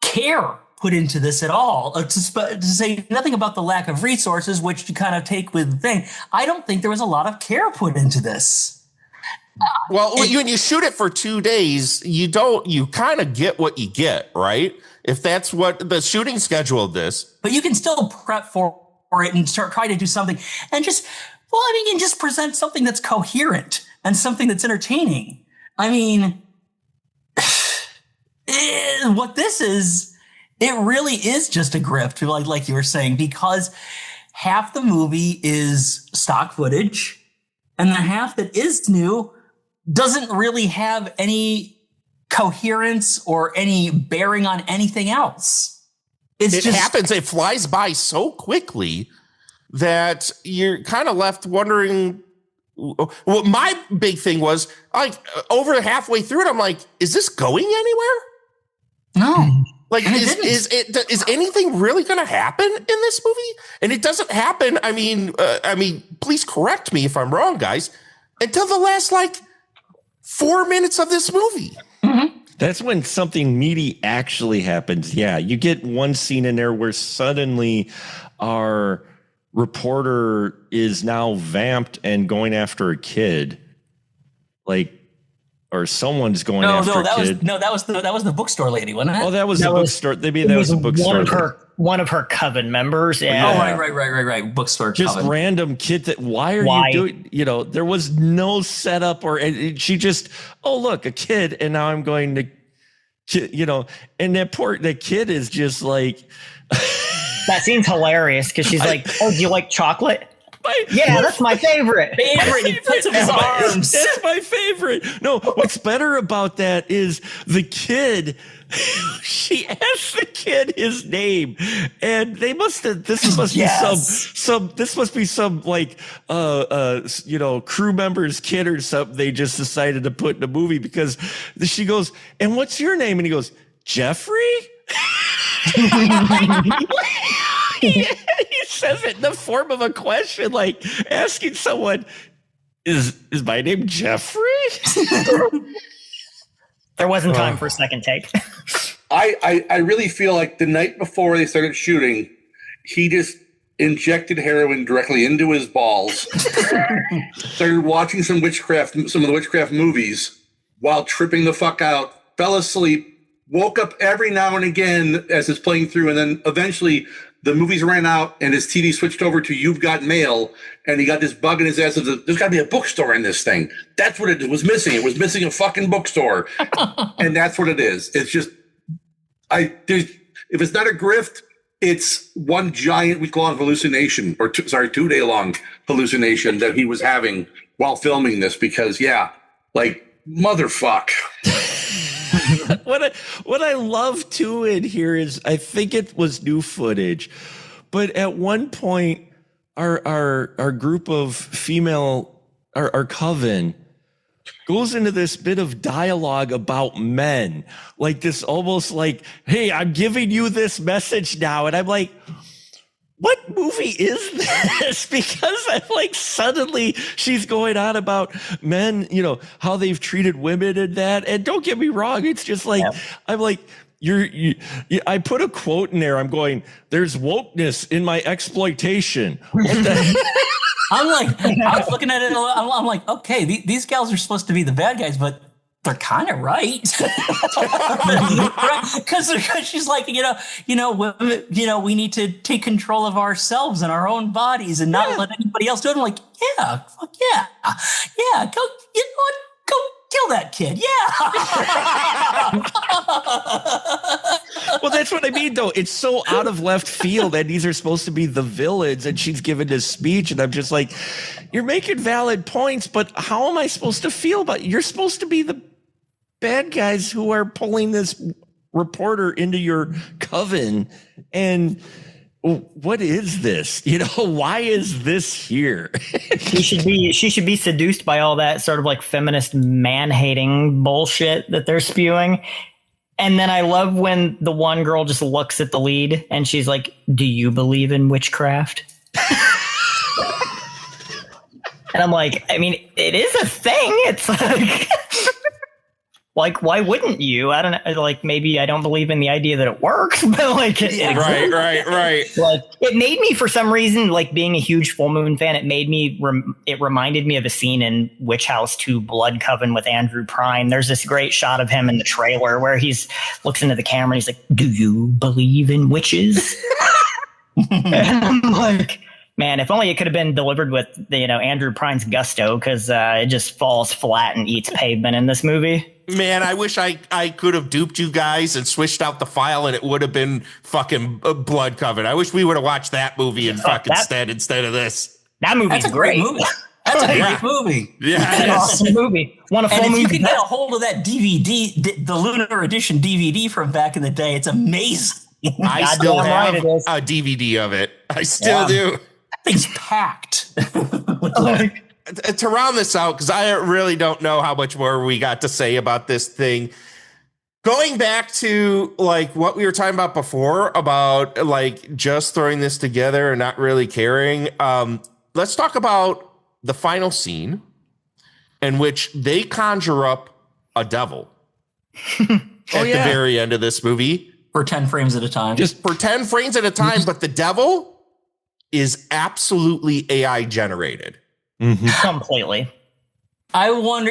care put into this at all. To say nothing about the lack of resources, which you kind of take with the thing. I don't think there was a lot of care put into this. Well, when you shoot it for 2 days, you kind of get what you get, right? If that's what the shooting schedule of this. But you can still prep for it and try to do something and just present something that's coherent and something that's entertaining. I mean, what this is, it really is just a grift, like you were saying, because half the movie is stock footage and the half that is new doesn't really have any coherence or any bearing on anything else. It happens. It flies by so quickly that you're kind of left wondering. Well, my big thing was like over halfway through it, I'm like, is this going anywhere? No. Like, is anything really going to happen in this movie? And it doesn't happen. I mean, please correct me if I'm wrong, guys. Until the last 4 minutes of this movie. Mm-hmm. That's when something meaty actually happens. Yeah, you get one scene in there where suddenly our reporter is now vamped and going after a kid, or someone's going after a kid. That was the bookstore lady, wasn't it? Oh, that was the bookstore. Maybe that was a bookstore. One of her coven members. Yeah. Oh, right. Bookstore. Just coven. Random kid. Why are you doing? There was no setup, or she just. Oh, look, a kid, and now I'm going to, and that kid is just like. That seems hilarious because she's like, "Oh, do you like chocolate?" That's my favorite. That's my favorite. No, what's better about that is the kid. She asked the kid his name, and they must have. This must be some. This must be some crew member's kid or something. They just decided to put in a movie because she goes, "And what's your name?" And he goes, "Jeffrey." He says it in the form of a question, like asking someone, is my name Jeffrey? There wasn't time for a second take. I really feel like the night before they started shooting, he just injected heroin directly into his balls, started watching some of the Witchcraft movies while tripping the fuck out, fell asleep, woke up every now and again as it's playing through, and then eventually the movies ran out and his TV switched over to You've Got Mail, and he got this bug in his ass of there's got to be a bookstore in this thing. That's what it was missing. It was missing a fucking bookstore. And that's what it is. It's just, if it's not a grift, it's one giant week-long hallucination, or 2-day long hallucination that he was having while filming this because, motherfuck. What I love too in here is I think it was new footage, but at one point our group of female, our coven, goes into this bit of dialogue about men, like this almost like, hey, I'm giving you this message now, and I'm like, what movie is this? Because I'm like, suddenly she's going on about men, how they've treated women and that. And don't get me wrong. It's just like, I'm like, I put a quote in there. I'm going, there's wokeness in my exploitation. What the I was looking at it. I'm like, okay, these gals are supposed to be the bad guys, but they're kind of right. Because she's like, women, we need to take control of ourselves and our own bodies and not let anybody else do it. I'm like, fuck yeah. Yeah, go, you know what? Go kill that kid. Yeah. Well, that's what I mean, though. It's so out of left field, and these are supposed to be the villains, and she's giving this speech, and I'm just like, you're making valid points, but how am I supposed to feel about it? You're supposed to be the bad guys who are pulling this reporter into your coven, and what is this? Why is this here? She should be seduced by all that sort of like feminist man-hating bullshit that they're spewing. And then I love when the one girl just looks at the lead and she's like, "Do you believe in witchcraft?" And I'm like, I mean, it is a thing. It's like, why wouldn't you? I don't know. Like, maybe I don't believe in the idea that it works, but like, right. Like, it made me, for some reason, like being a huge Full Moon fan, it made me, it reminded me of a scene in Witch House 2 Blood Coven with Andrew Prine. There's this great shot of him in the trailer where he's looks into the camera and he's like, do you believe in witches? And I'm like, man, if only it could have been delivered with, Andrew Prine's gusto, because it just falls flat and eats pavement in this movie. Man, I wish I could have duped you guys and switched out the file and it would have been fucking Blood Coven. I wish we would have watched that movie instead of this. That movie's That's a great movie. That's a great movie. Yeah, it's an awesome movie. And if you could get a hold of that DVD, the Lunar Edition DVD from back in the day, it's amazing. I still have a DVD of it. I still do. That thing's packed. To round this out, because I really don't know how much more we got to say about this thing. Going back to like what we were talking about before about like just throwing this together and not really caring. Let's talk about the final scene in which they conjure up a devil at the very end of this movie. For 10 frames at a time. Just for 10 frames at a time. But the devil is absolutely AI generated. Mm-hmm. Completely. I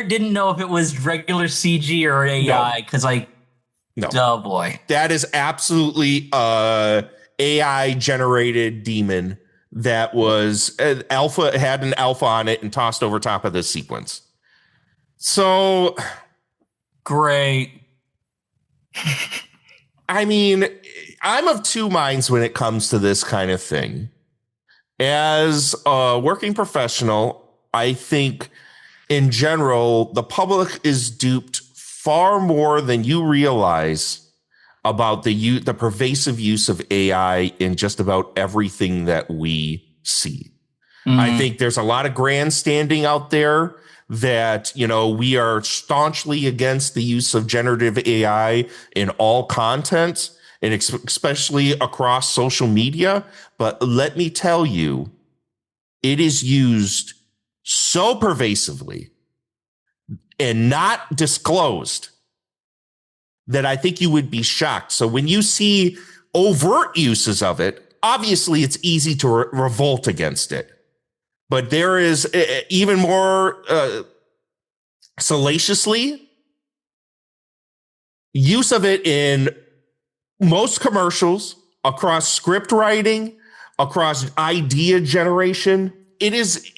didn't know if it was regular CG or AI because no. Oh boy, that is absolutely AI generated demon that was had an alpha on it and tossed over top of this sequence. So great. I mean, I'm of two minds when it comes to this kind of thing. As a working professional, I think in general, the public is duped far more than you realize about the pervasive use of AI in just about everything that we see. Mm-hmm. I think there's a lot of grandstanding out there that, we are staunchly against the use of generative AI in all content, and especially across social media. But let me tell you, it is used so pervasively and not disclosed that I think you would be shocked. So when you see overt uses of it, obviously it's easy to revolt against it. But there is even more salaciously use of it in most commercials, across script writing, across idea generation. It is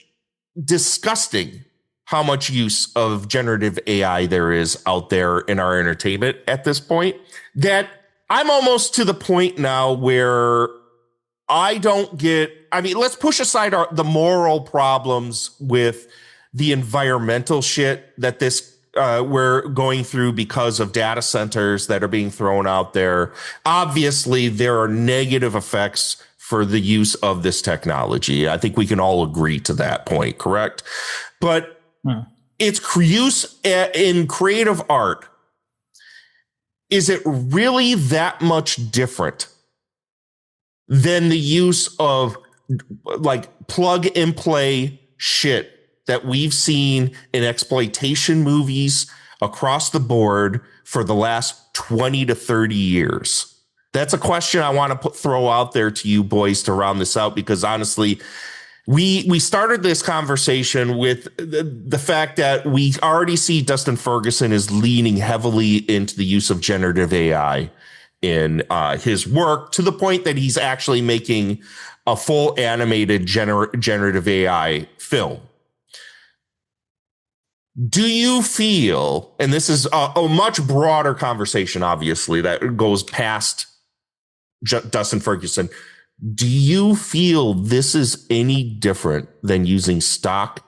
disgusting how much use of generative AI there is out there in our entertainment at this point, that I'm almost to the point now where let's push aside the moral problems with the environmental shit that we're going through because of data centers that are being thrown out there. Obviously, there are negative effects for the use of this technology. I think we can all agree to that point, correct? But its use in creative art, is it really that much different than the use of like plug and play shit that we've seen in exploitation movies across the board for the last 20 to 30 years? That's a question I want to throw out there to you boys to round this out, because honestly, we started this conversation with the fact that we already see Dustin Ferguson is leaning heavily into the use of generative AI in his work, to the point that he's actually making a full animated generative AI film. Do you feel, and this is a much broader conversation, obviously, that goes past Dustin Ferguson, do you feel this is any different than using stock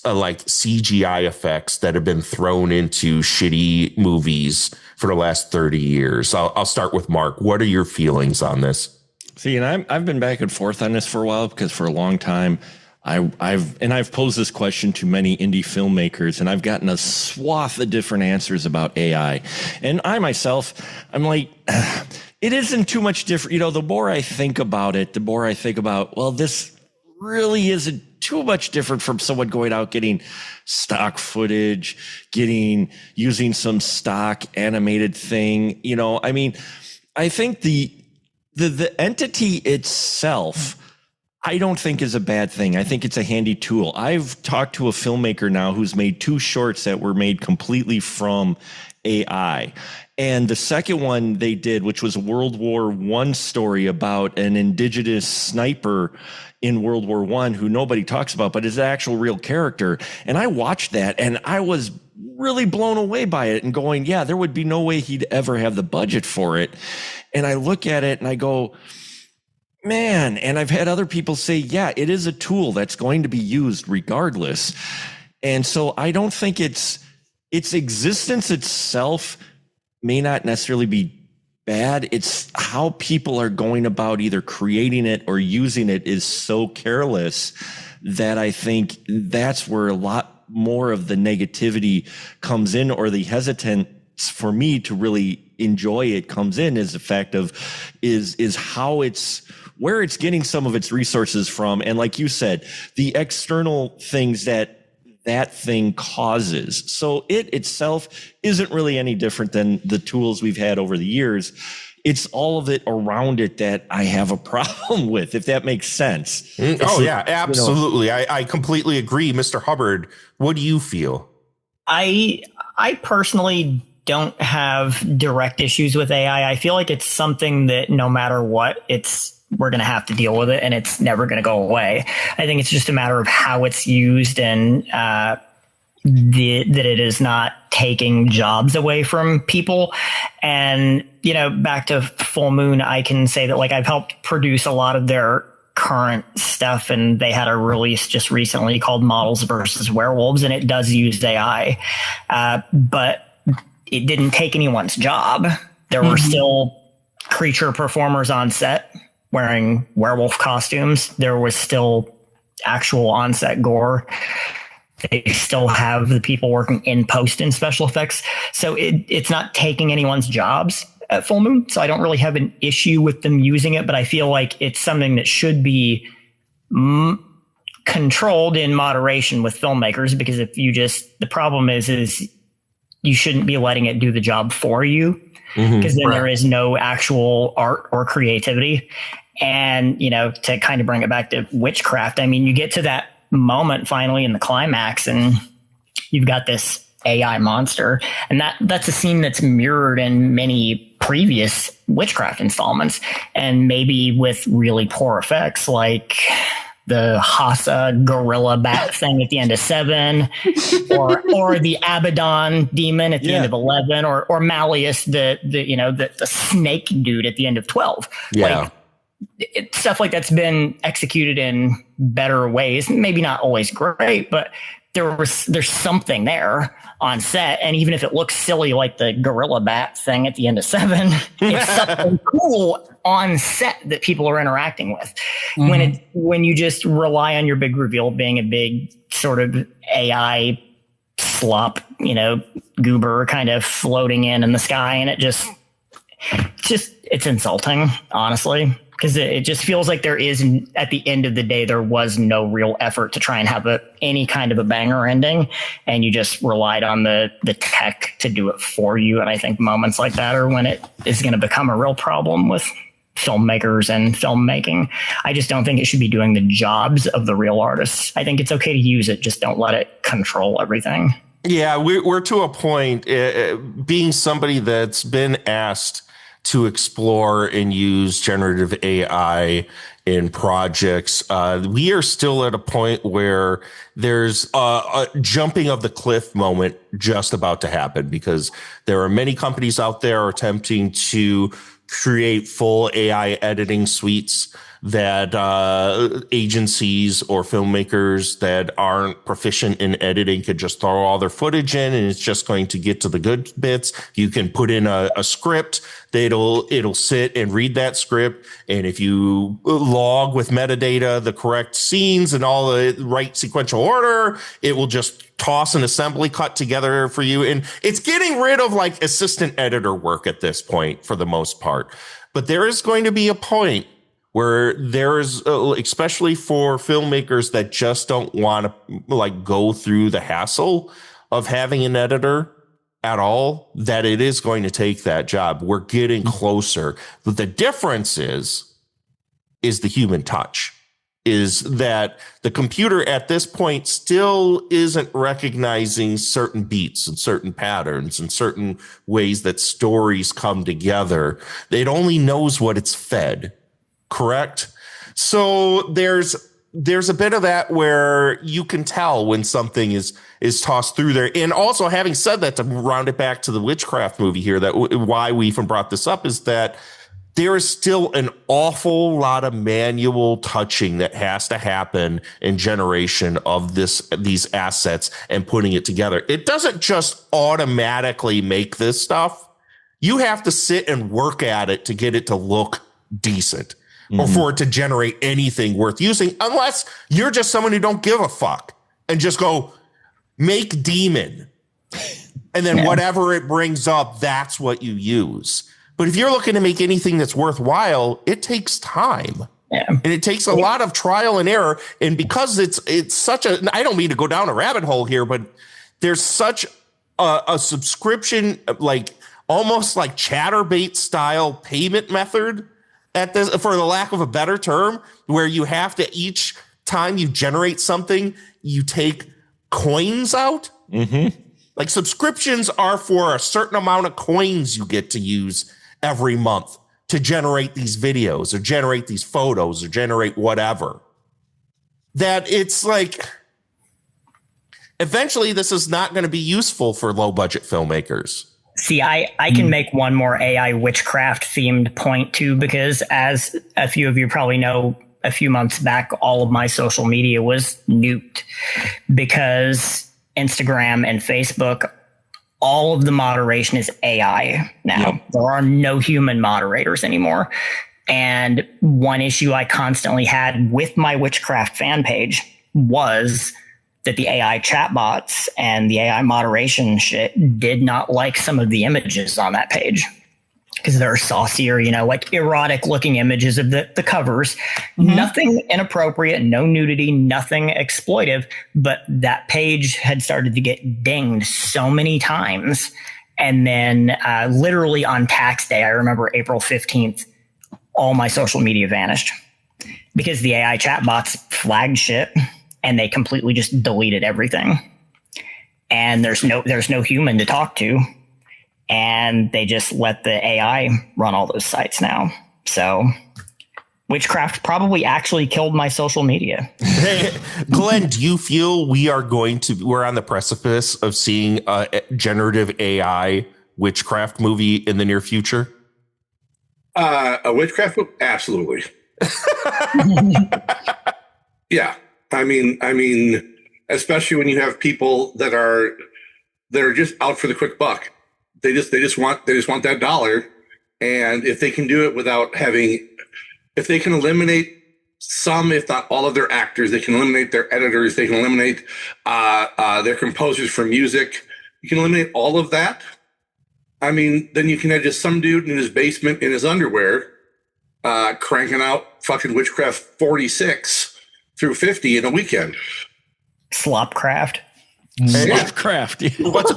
like CGI effects that have been thrown into shitty movies for the last 30 years? I'll start with Mark. What are your feelings on this? See, and I've been back and forth on this for a while, because for a long time, I've posed this question to many indie filmmakers, and I've gotten a swath of different answers about AI. And I myself, I'm like, it isn't too much different. The more I think about it, the more I think about, well, this really isn't too much different from someone going out, getting stock footage, using some stock animated thing. You know, I mean, I think the entity itself, I don't think is a bad thing. I think it's a handy tool. I've talked to a filmmaker now who's made 2 shorts that were made completely from AI. And the second one they did, which was a World War I story about an indigenous sniper in World War I who nobody talks about, but is an actual real character. And I watched that and I was really blown away by it and going, yeah, there would be no way he'd ever have the budget for it. And I look at it and I go, man, and I've had other people say, yeah, it is a tool that's going to be used regardless. And so I don't think its existence itself may not necessarily be bad. It's how people are going about either creating it or using it is so careless that I think that's where a lot more of the negativity comes in, or the hesitance for me to really enjoy it comes in, is the fact of is how it's where it's getting some of its resources from. And like you said, the external things that thing causes. So it itself isn't really any different than the tools we've had over the years. It's all of it around it that I have a problem with, if that makes sense. Yeah, absolutely. You know, I completely agree. Mr. Hubbard, what do you feel? I personally don't have direct issues with AI. I feel like it's something that no matter what, we're going to have to deal with it and it's never going to go away. I think it's just a matter of how it's used and that it is not taking jobs away from people. And, you know, back to Full Moon, I can say that like I've helped produce a lot of their current stuff, and they had a release just recently called Models versus Werewolves, and it does use AI. But it didn't take anyone's job. There were still creature performers on set wearing werewolf costumes. There was still actual on-set gore. They still have the people working in post and special effects. So it's not taking anyone's jobs at Full Moon. So I don't really have an issue with them using it, but I feel like it's something that should be controlled in moderation with filmmakers, because if you the problem is you shouldn't be letting it do the job for you, because then there is no actual art or creativity. And, you know, to kind of bring it back to Witchcraft, I mean, you get to that moment finally in the climax and you've got this AI monster, and that's a scene that's mirrored in many previous Witchcraft installments, and maybe with really poor effects, like the Hassa gorilla bat thing at the end of 7, or the Abaddon demon at the end of 11, or Malleus, the snake dude at the end of 12. Yeah. Like, stuff like that's been executed in better ways. Maybe not always great, but there's something there on set. And even if it looks silly, like the gorilla bat thing at the end of 7, it's something cool on set that people are interacting with. When you just rely on your big reveal being a big sort of AI slop, you know, goober kind of floating in the sky, and it's insulting, honestly. Because it just feels like at the end of the day, there was no real effort to try and have any kind of a banger ending. And you just relied on the tech to do it for you. And I think moments like that are when it is going to become a real problem with filmmakers and filmmaking. I just don't think it should be doing the jobs of the real artists. I think it's okay to use it. Just don't let it control everything. Yeah, we're to a point, being somebody that's been asked to explore and use generative AI in projects. We are still at a point where there's a jumping of the cliff moment just about to happen, because there are many companies out there attempting to create full AI editing suites that agencies or filmmakers that aren't proficient in editing could just throw all their footage in, and it's just going to get to the good bits. You can put in a script. It'll sit and read that script. And if you log with metadata the correct scenes and all the right sequential order, it will just toss an assembly cut together for you. And it's getting rid of like assistant editor work at this point for the most part. But there is going to be a point where there's especially for filmmakers that just don't want to like go through the hassle of having an editor at all, that it is going to take that job. We're getting closer. But the difference is the human touch, is that the computer at this point still isn't recognizing certain beats and certain patterns and certain ways that stories come together. It only knows what it's fed, correct? So there's a bit of that where you can tell when something is tossed through there. And also, having said that, to round it back to the Witchcraft movie here, that why we even brought this up is that there is still an awful lot of manual touching that has to happen in generation of these assets and putting it together. It doesn't just automatically make this stuff. You have to sit and work at it to get it to look decent or for it to generate anything worth using, unless you're just someone who don't give a fuck and just go make demon. And then whatever it brings up, that's what you use. But if you're looking to make anything that's worthwhile, it takes time. Yeah. And it takes a lot of trial and error. And because it's such a, I don't mean to go down a rabbit hole here, but there's such a subscription, like almost like Chatterbait style payment method at this, for the lack of a better term, where you have to, each time you generate something, you take coins out. Like subscriptions are for a certain amount of coins you get to use every month to generate these videos or generate these photos or generate whatever. That it's like, eventually this is not going to be useful for low budget filmmakers. See, I can make one more AI witchcraft themed point too, because as a few of you probably know, a few months back, all of my social media was nuked because Instagram and Facebook, all of the moderation is AI now. Yep. There are no human moderators anymore. And one issue I constantly had with my Witchcraft fan page was that the AI chatbots and the AI moderation shit did not like some of the images on that page, because they're saucier, like erotic looking images of the covers. Nothing inappropriate, no nudity, nothing exploitive. But that page had started to get dinged so many times. And then literally on tax day, I remember April 15th, all my social media vanished because the AI chatbots flagged shit and they completely just deleted everything. And there's no human to talk to. And they just let the AI run all those sites now. So Witchcraft probably actually killed my social media. Hey, Glenn, do you feel we're on the precipice of seeing a generative AI Witchcraft movie in the near future? A Witchcraft book? Absolutely. Yeah. I mean, especially when you have people that are just out for the quick buck. They just want that dollar. And if they can do it without if they can eliminate some, if not all of their actors, they can eliminate their editors, they can eliminate their composers for music. You can eliminate all of that. I mean, then you can have just some dude in his basement in his underwear cranking out fucking Witchcraft 46 through 50 in a weekend. Slopcraft.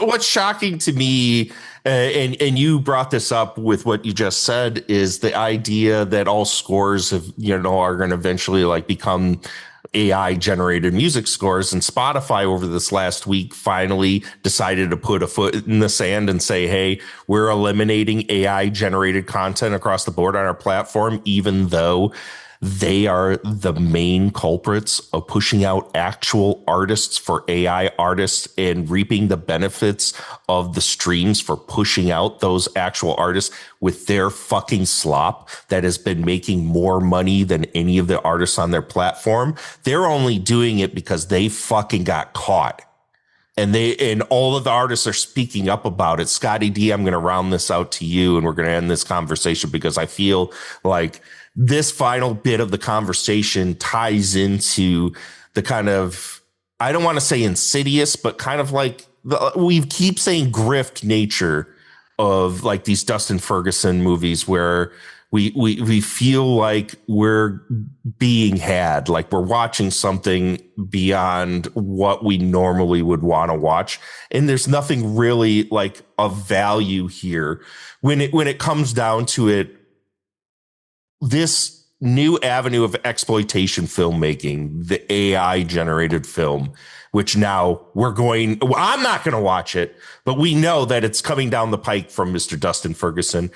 What's shocking to me, and you brought this up with what you just said, is the idea that all scores are going to eventually like become AI generated music scores. And Spotify over this last week finally decided to put a foot in the sand and say, hey, we're eliminating AI generated content across the board on our platform, even though they are the main culprits of pushing out actual artists for AI artists and reaping the benefits of the streams for pushing out those actual artists with their fucking slop that has been making more money than any of the artists on their platform. They're only doing it because they fucking got caught. And all of the artists are speaking up about it. Scotty D, I'm going to round this out to you and we're going to end this conversation because I feel like this final bit of the conversation ties into the kind of, I don't want to say insidious, but kind of like we keep saying grift nature of like these Dustin Ferguson movies where we feel like we're being had, like we're watching something beyond what we normally would want to watch. And there's nothing really like of value here. When it comes down to it, this new avenue of exploitation filmmaking, the AI generated film, which now I'm not going to watch it, but we know that it's coming down the pike from Mr. Dustin Ferguson.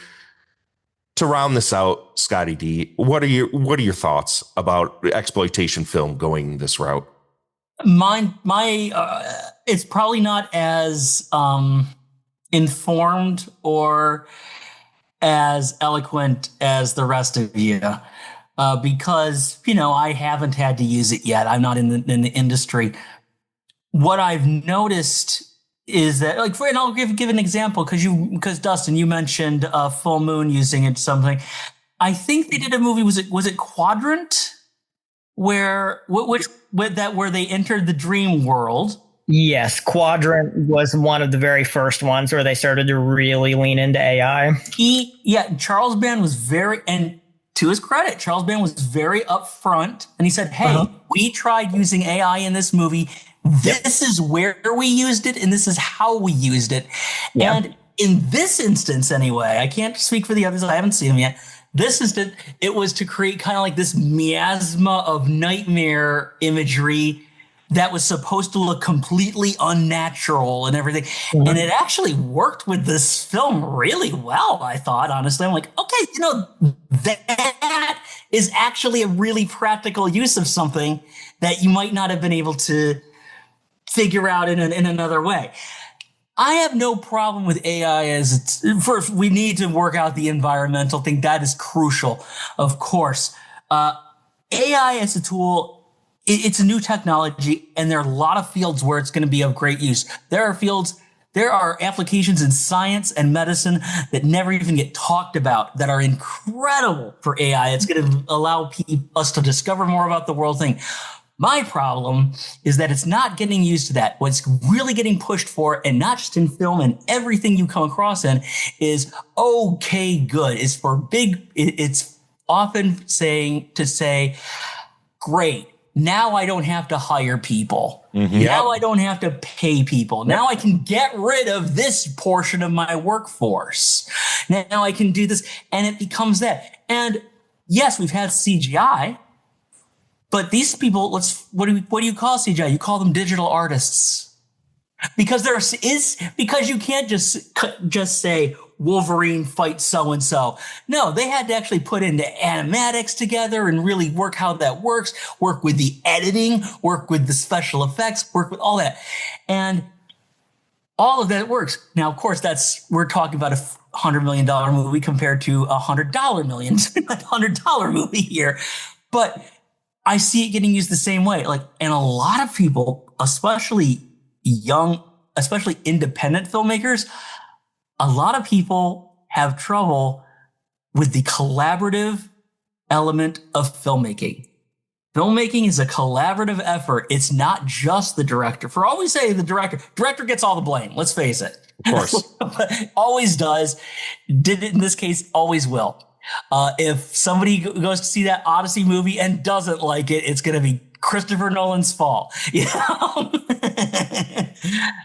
To round this out, Scotty D, what are your thoughts about exploitation film going this route? It's probably not as informed or as eloquent as the rest of you, because I haven't had to use it yet. I'm not in the industry. What I've noticed is that, and I'll give an example because Dustin, you mentioned Full Moon using it something. I think they did a movie. Was it Quadrant, where they entered the dream world? Yes, Quadrant was one of the very first ones where they started to really lean into AI. Charles Band was and to his credit, Charles Band was very upfront, and he said, "Hey, we tried using AI in this movie. This is where we used it, and this is how we used it." Yep. And in this instance, anyway, I can't speak for the others. I haven't seen them yet. This instance, it was to create kind of like this miasma of nightmare imagery that was supposed to look completely unnatural and everything. Mm-hmm. And it actually worked with this film really well, I thought, honestly. I'm like, okay, that is actually a really practical use of something that you might not have been able to figure out in another way. I have no problem with AI as first, we need to work out the environmental thing. That is crucial, of course. AI as a tool, it's a new technology, and there are a lot of fields where it's going to be of great use. There are applications in science and medicine that never even get talked about that are incredible for AI. It's going to allow us to discover more about the world thing. My problem is that it's not getting used to that. What's really getting pushed for, and not just in film and everything you come across in, is okay, good. It's often saying, great, now I don't have to hire people. Mm-hmm. Now I don't have to pay people. Now I can get rid of this portion of my workforce. Now I can do this. And it becomes that. And yes, we've had CGI. But these people, what do you call CGI? You call them digital artists, because because you can't just say Wolverine fights so and so. No, they had to actually put into animatics together and really work how that works. Work with the editing, work with the special effects, work with all that, and all of that works. Now, of course, we're talking about $100 million movie compared to $100 movie here, but I see it getting used the same way. And a lot of people, especially independent filmmakers, a lot of people have trouble with the collaborative element of filmmaking. Filmmaking is a collaborative effort. It's not just the director. For always say the director gets all the blame. Let's face it. Of course. Always does. Did it in this case, always will. If somebody goes to see that Odyssey movie and doesn't like it, it's going to be Christopher Nolan's fault.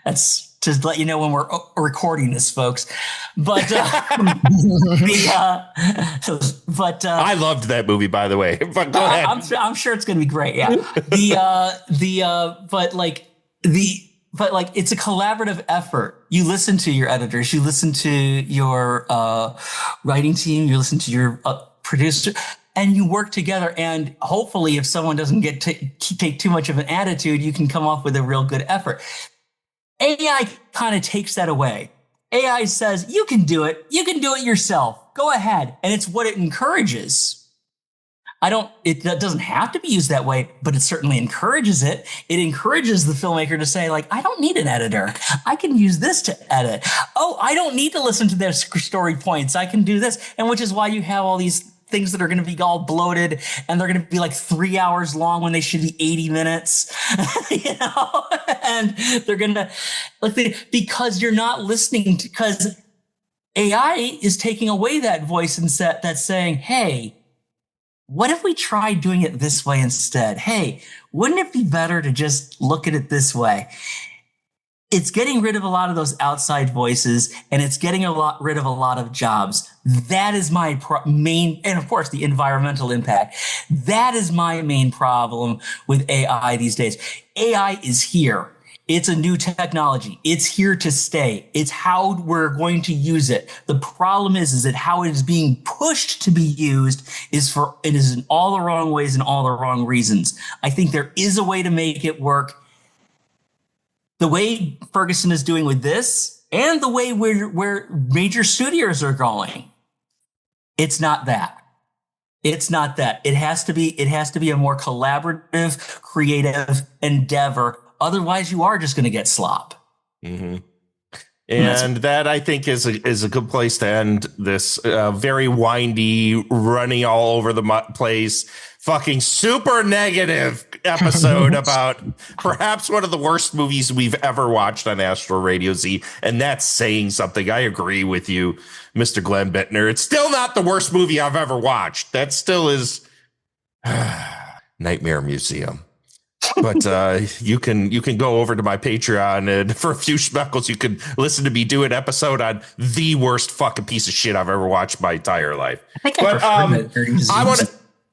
That's to let you know when we're recording this, folks. But I loved that movie, by the way. But go ahead. I'm sure it's going to be great. Yeah. But it's a collaborative effort. You listen to your editors, you listen to your writing team, you listen to your producer, and you work together. And hopefully, if someone doesn't take too much of an attitude, you can come up with a real good effort. AI kind of takes that away. AI says, you can do it. You can do it yourself. Go ahead. And it's what it encourages. It doesn't have to be used that way, but it certainly encourages it. It encourages the filmmaker to say, I don't need an editor. I can use this to edit. Oh, I don't need to listen to their story points. I can do this. And which is why you have all these things that are going to be all bloated, and they're going to be 3 hours long when they should be 80 minutes, and they're going to, because you're not listening because AI is taking away that voice and that's saying, hey, what if we tried doing it this way instead? Hey, wouldn't it be better to just look at it this way? It's getting rid of a lot of those outside voices, and it's getting rid of a lot of jobs. That is my main, and of course, the environmental impact. That is my main problem with AI these days. AI is here. It's a new technology. It's here to stay. It's how we're going to use it. The problem is that how it is being pushed to be used is in all the wrong ways and all the wrong reasons. I think there is a way to make it work. The way Ferguson is doing with this, and the way where major studios are going, it's not that. It's not that. It has to be a more collaborative, creative endeavor. Otherwise, you are just going to get slop. Mm-hmm. And that, I think, is a good place to end this very windy, running all over the place, fucking super negative episode about perhaps one of the worst movies we've ever watched on Astro Radio Z. And that's saying something. I agree with you, Mr. Glenn Bittner. It's still not the worst movie I've ever watched. That still is Nightmare Museum. But you can go over to my Patreon, and for a few schmeckles, you can listen to me do an episode on the worst fucking piece of shit I've ever watched my entire life. I think I want to.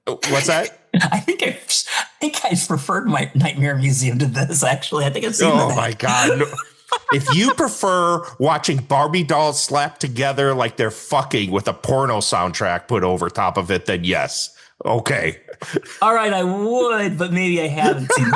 What's that? I think I preferred my Nightmare Museum to this. Actually, I think I've seen that. Oh my god! No. If you prefer watching Barbie dolls slapped together like they're fucking with a porno soundtrack put over top of it, then yes. Okay. All right, I would, but maybe I haven't seen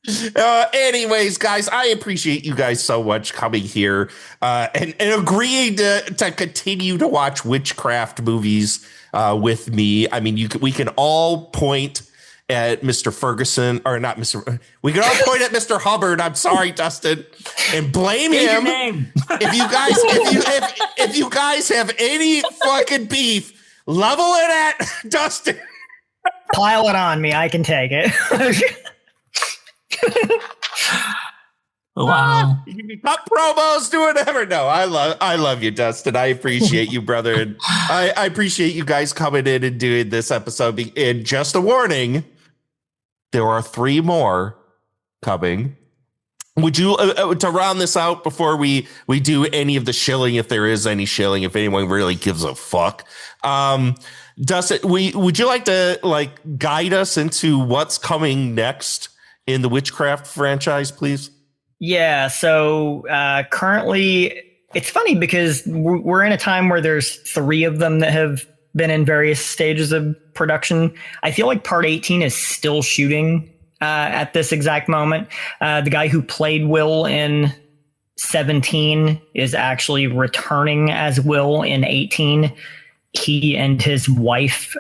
this. Anyways, guys, I appreciate you guys so much coming here and agreeing to continue to watch Witchcraft movies with me. I mean, we can all point at Mr. Ferguson, or not Mr. We can all point at Mr. Hubbard. I'm sorry, Dustin, and blame him. If you guys have any fucking beef, level it at Dustin. Pile it on me. I can take it. Wow. You can cut promos, do whatever. No, I love you, Dustin. I appreciate you, brother. And I appreciate you guys coming in and doing this episode. And just a warning, there are 3 more coming. Would you, to round this out before we do any of the shilling, if there is any shilling, if anyone really gives a fuck, Dustin, would you like to guide us into what's coming next in the Witchcraft franchise, please? Yeah. So currently, it's funny because we're in a time where there's 3 of them that have been in various stages of production. I feel like part 18 is still shooting at this exact moment. The guy who played Will in 17 is actually returning as Will in 18. He and his wife,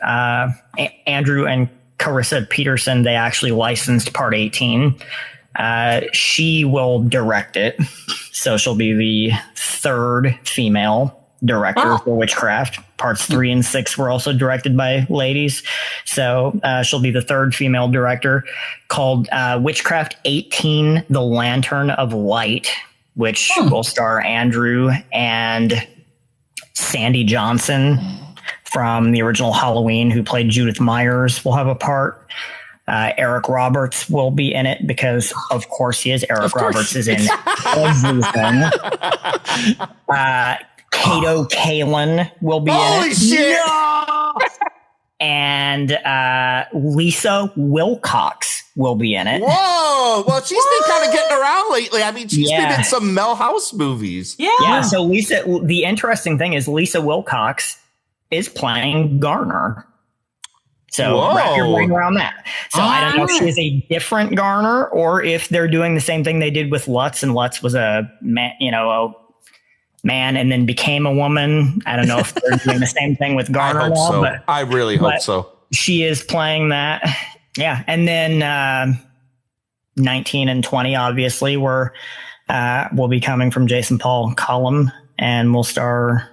Andrew and Carissa Peterson, they actually licensed part 18. She will direct it. So she'll be the 3rd female director for Witchcraft. Parts 3 and 6 were also directed by ladies. So she'll be the 3rd female director, called Witchcraft 18, The Lantern of Light, which will star Andrew and Sandy Johnson from the original Halloween, who played Judith Myers, will have a part. Eric Roberts will be in it because, of course, he is. Eric Roberts is in everything. Kato Kalin will be in it. Holy shit! No! And Lisa Wilcox will be in it. Whoa! Well, she's been kind of getting around lately. I mean, she's been in some Mel House movies. Yeah. So Lisa, the interesting thing is Lisa Wilcox is playing Garner. So wrap your brain around that. So I don't know if she is a different Garner or if they're doing the same thing they did with Lutz, and Lutz was a man and then became a woman. I don't know if they're doing the same thing with Garner. I hope so. But I really hope so. She is playing that. Yeah. And then 19 and 20, obviously, will be coming from Jason Paul Cullum, and will star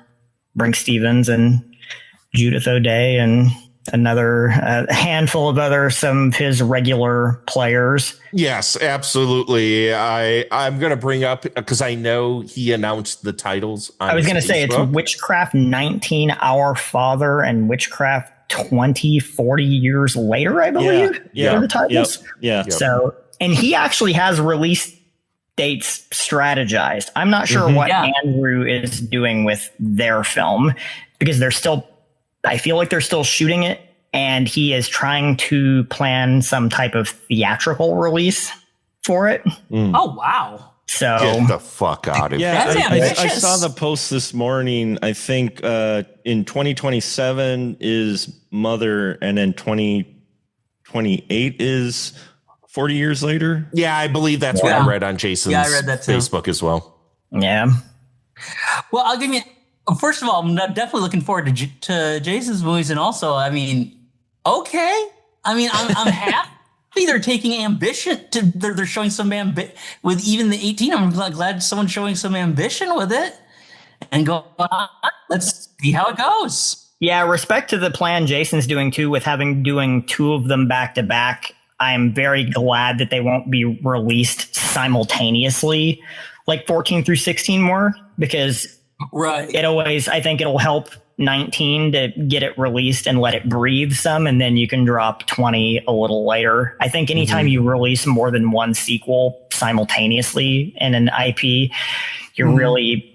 Brink Stevens and Judith O'Day and another handful of some of his regular players. Yes, absolutely. I'm going to bring up, because I know he announced the titles on I was going to say it's Witchcraft 19, Our Father, and Witchcraft 20, 40 years later, I believe. Yeah. Are the titles. Yeah. So, and he actually has release dates strategized. I'm not sure what Andrew is doing with their film, because I feel like they're still shooting it, and he is trying to plan some type of theatrical release for it. Oh, wow. So get the fuck out of here. That's ambitious. I saw the post this morning. I think in 2027 is Mother, and then 2028 is 40 years later. Yeah, I believe that's what I read on Jason's I read that too. Facebook as well. Yeah. Well, I'll give you. First of all, I'm definitely looking forward to Jason's movies, and also, I mean, okay. I mean, I'm happy they're taking ambition. They're showing some ambition with even the 18. I'm glad someone's showing some ambition with it, and go on. Let's see how it goes. Yeah, respect to the plan Jason's doing too, with doing two of them back to back. I'm very glad that they won't be released simultaneously, like 14 through 16 more, because I think it'll help 19 to get it released and let it breathe some, and then you can drop 20 a little later. I think anytime you release more than one sequel simultaneously in an IP, you're really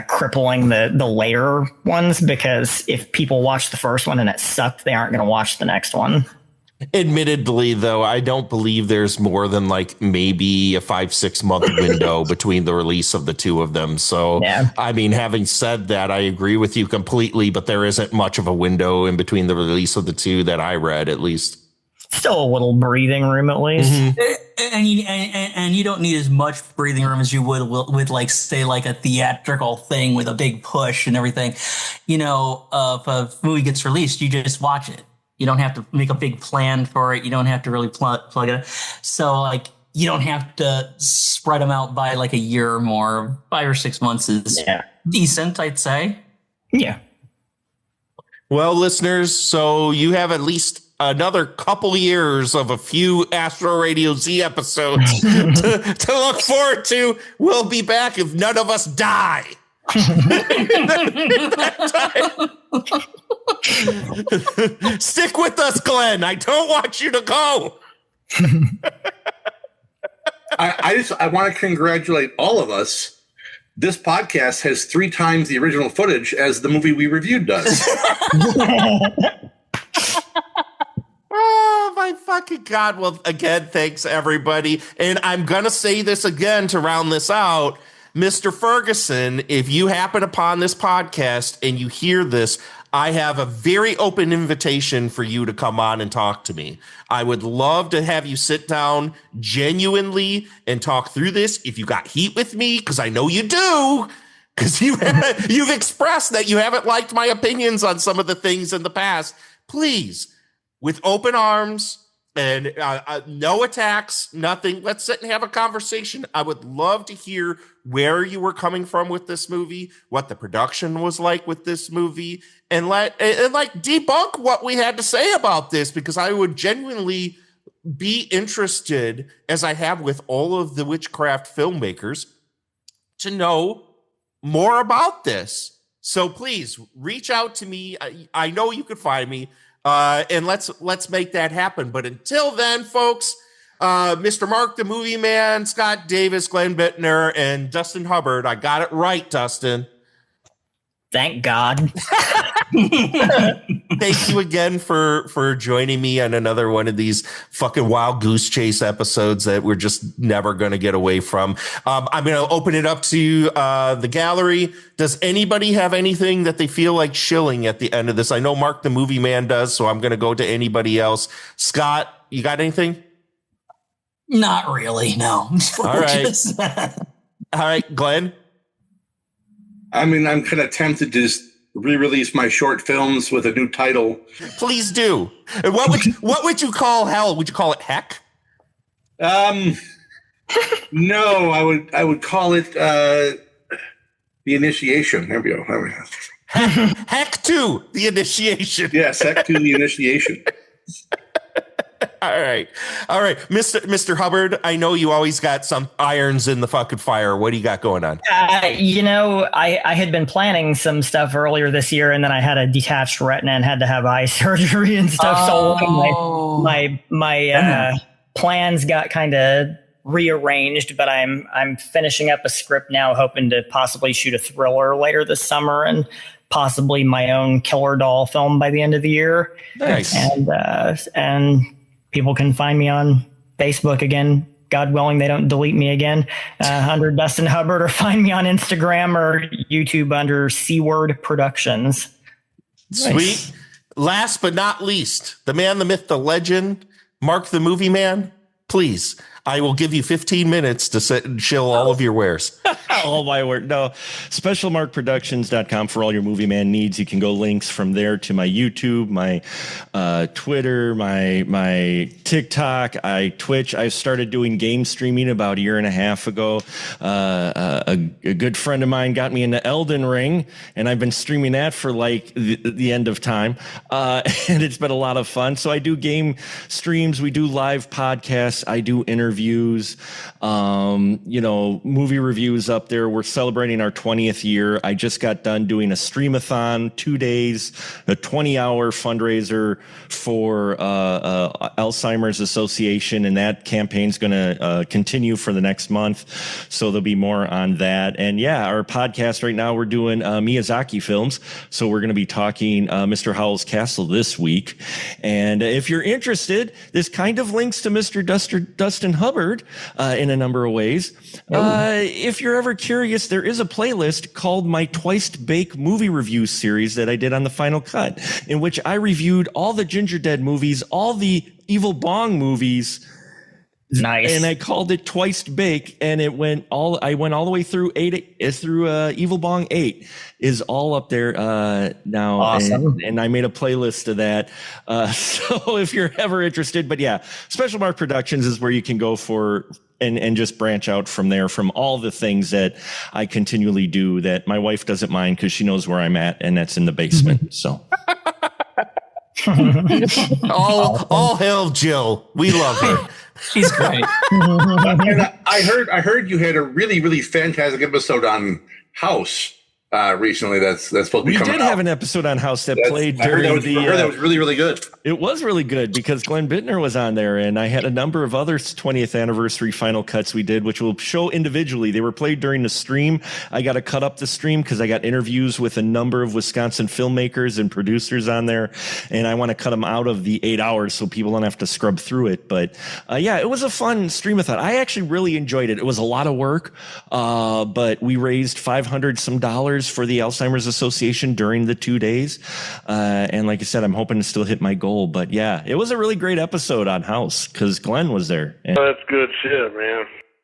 crippling the later ones, because if people watch the first one and it sucked, they aren't going to watch the next one. Admittedly, though, I don't believe there's more than like maybe a 5-6 month window between the release of the two of them. So, I mean, having said that, I agree with you completely, but there isn't much of a window in between the release of the two that I read, at least. Still a little breathing room, at least. And you don't need as much breathing room as you would with, like, say, like a theatrical thing with a big push and everything. You know, if a movie gets released, you just watch it. You don't have to make a big plan for it. You don't have to really plug it. So, like, you don't have to spread them out by like a year or more. 5 or 6 months is decent, I'd say. Yeah. Well, listeners, so you have at least another couple years of a few Astro Radio Z episodes to look forward to. We'll be back if none of us die. Stick with us, Glenn. I don't want you to go. I want to congratulate all of us. This podcast has 3 times the original footage as the movie we reviewed does. Oh, my fucking God. Well, again, thanks, everybody. And I'm going to say this again to round this out. Mr. Ferguson, if you happen upon this podcast and you hear this, I have a very open invitation for you to come on and talk to me. I would love to have you sit down genuinely and talk through this. If you got heat with me, because I know you do, because you've expressed that you haven't liked my opinions on some of the things in the past, please, with open arms and no attacks, nothing. Let's sit and have a conversation. I would love to hear where you were coming from with this movie, what the production was like with this movie, and debunk what we had to say about this, because I would genuinely be interested, as I have with all of the Witchcraft filmmakers, to know more about this. So please reach out to me. I know you could find me. And let's make that happen. But until then, folks, Mr. Mark the Movie Man, Scott Davis, Glenn Bittner, and Dustin Hubbard. I got it right, Dustin. Thank God. Thank you again for joining me on another one of these fucking wild goose chase episodes that we're just never going to get away from. I'm going to open it up to the gallery. Does anybody have anything that they feel like shilling at the end of this? I know Mark the Movie Man does, so I'm going to go to anybody else. Scott, you got anything? Not really, no. All right. All right, Glenn? I mean, I'm kind of tempted to just re-release my short films with a new title. Please do. And what would you call hell? Would you call it heck? No, I would call it the initiation. There we go. Heck to the initiation. Yes, heck to the initiation. All right. Mr. Hubbard, I know you always got some irons in the fucking fire. What do you got going on? I had been planning some stuff earlier this year, and then I had a detached retina and had to have eye surgery and stuff. So my plans got kind of rearranged, but I'm finishing up a script now, hoping to possibly shoot a thriller later this summer and possibly my own killer doll film by the end of the year. Nice. And people can find me on Facebook again. God willing, they don't delete me again under Dustin Hubbard, or find me on Instagram or YouTube under C-Word Productions. Sweet. Nice. Last but not least, the man, the myth, the legend, Mark the Movie Man. Please, I will give you 15 minutes to sit and chill all of your wares. All my work. No, specialmarkproductions.com for all your movie man needs. You can go links from there to my YouTube, my Twitter, my TikTok, Twitch. I started doing game streaming about a year and a half ago. A good friend of mine got me into Elden Ring, and I've been streaming that for like the end of time. And it's been a lot of fun. So I do game streams. We do live podcasts. I do interviews, movie reviews up there. We're celebrating our 20th year. I just got done doing a streamathon, 2 days, a 20-hour fundraiser for Alzheimer's Association, and that campaign's going to continue for the next month. So there'll be more on that. And yeah, our podcast right now, we're doing Miyazaki films. So we're going to be talking Mr. Howl's Castle this week. And if you're interested, this kind of links to Mr. Dustin Hubbard in a number of ways. If you're ever curious, there is a playlist called my Twice Bake movie review series that I did on the Final Cut, in which I reviewed all the Ginger Dead movies, all the Evil Bong movies. Nice. And I called it Twice Bake, and I went all the way through Evil Bong 8 is all up there now. Awesome. And I made a playlist of that. So if you're ever interested, but yeah, Special Mark Productions is where you can go for and just branch out from there, from all the things that I continually do that my wife doesn't mind because she knows where I'm at, and that's in the basement. So all hail Jill. We love her. She's great. And I heard you had a really, really fantastic episode on House recently. That's supposed to be coming out. We did have an episode on House that played during I heard that was really, really good. It was really good because Glenn Bittner was on there, and I had a number of other 20th anniversary final cuts we did, which we'll show individually. They were played during the stream. I got to cut up the stream because I got interviews with a number of Wisconsin filmmakers and producers on there, and I want to cut them out of the 8 hours so people don't have to scrub through it. But yeah, it was a fun streamathon. I actually really enjoyed it. It was a lot of work, but we raised $500 some for the Alzheimer's Association during the 2 days. And like I said, I'm hoping to still hit my goal. But yeah, it was a really great episode on House because Glenn was there. That's good shit, man.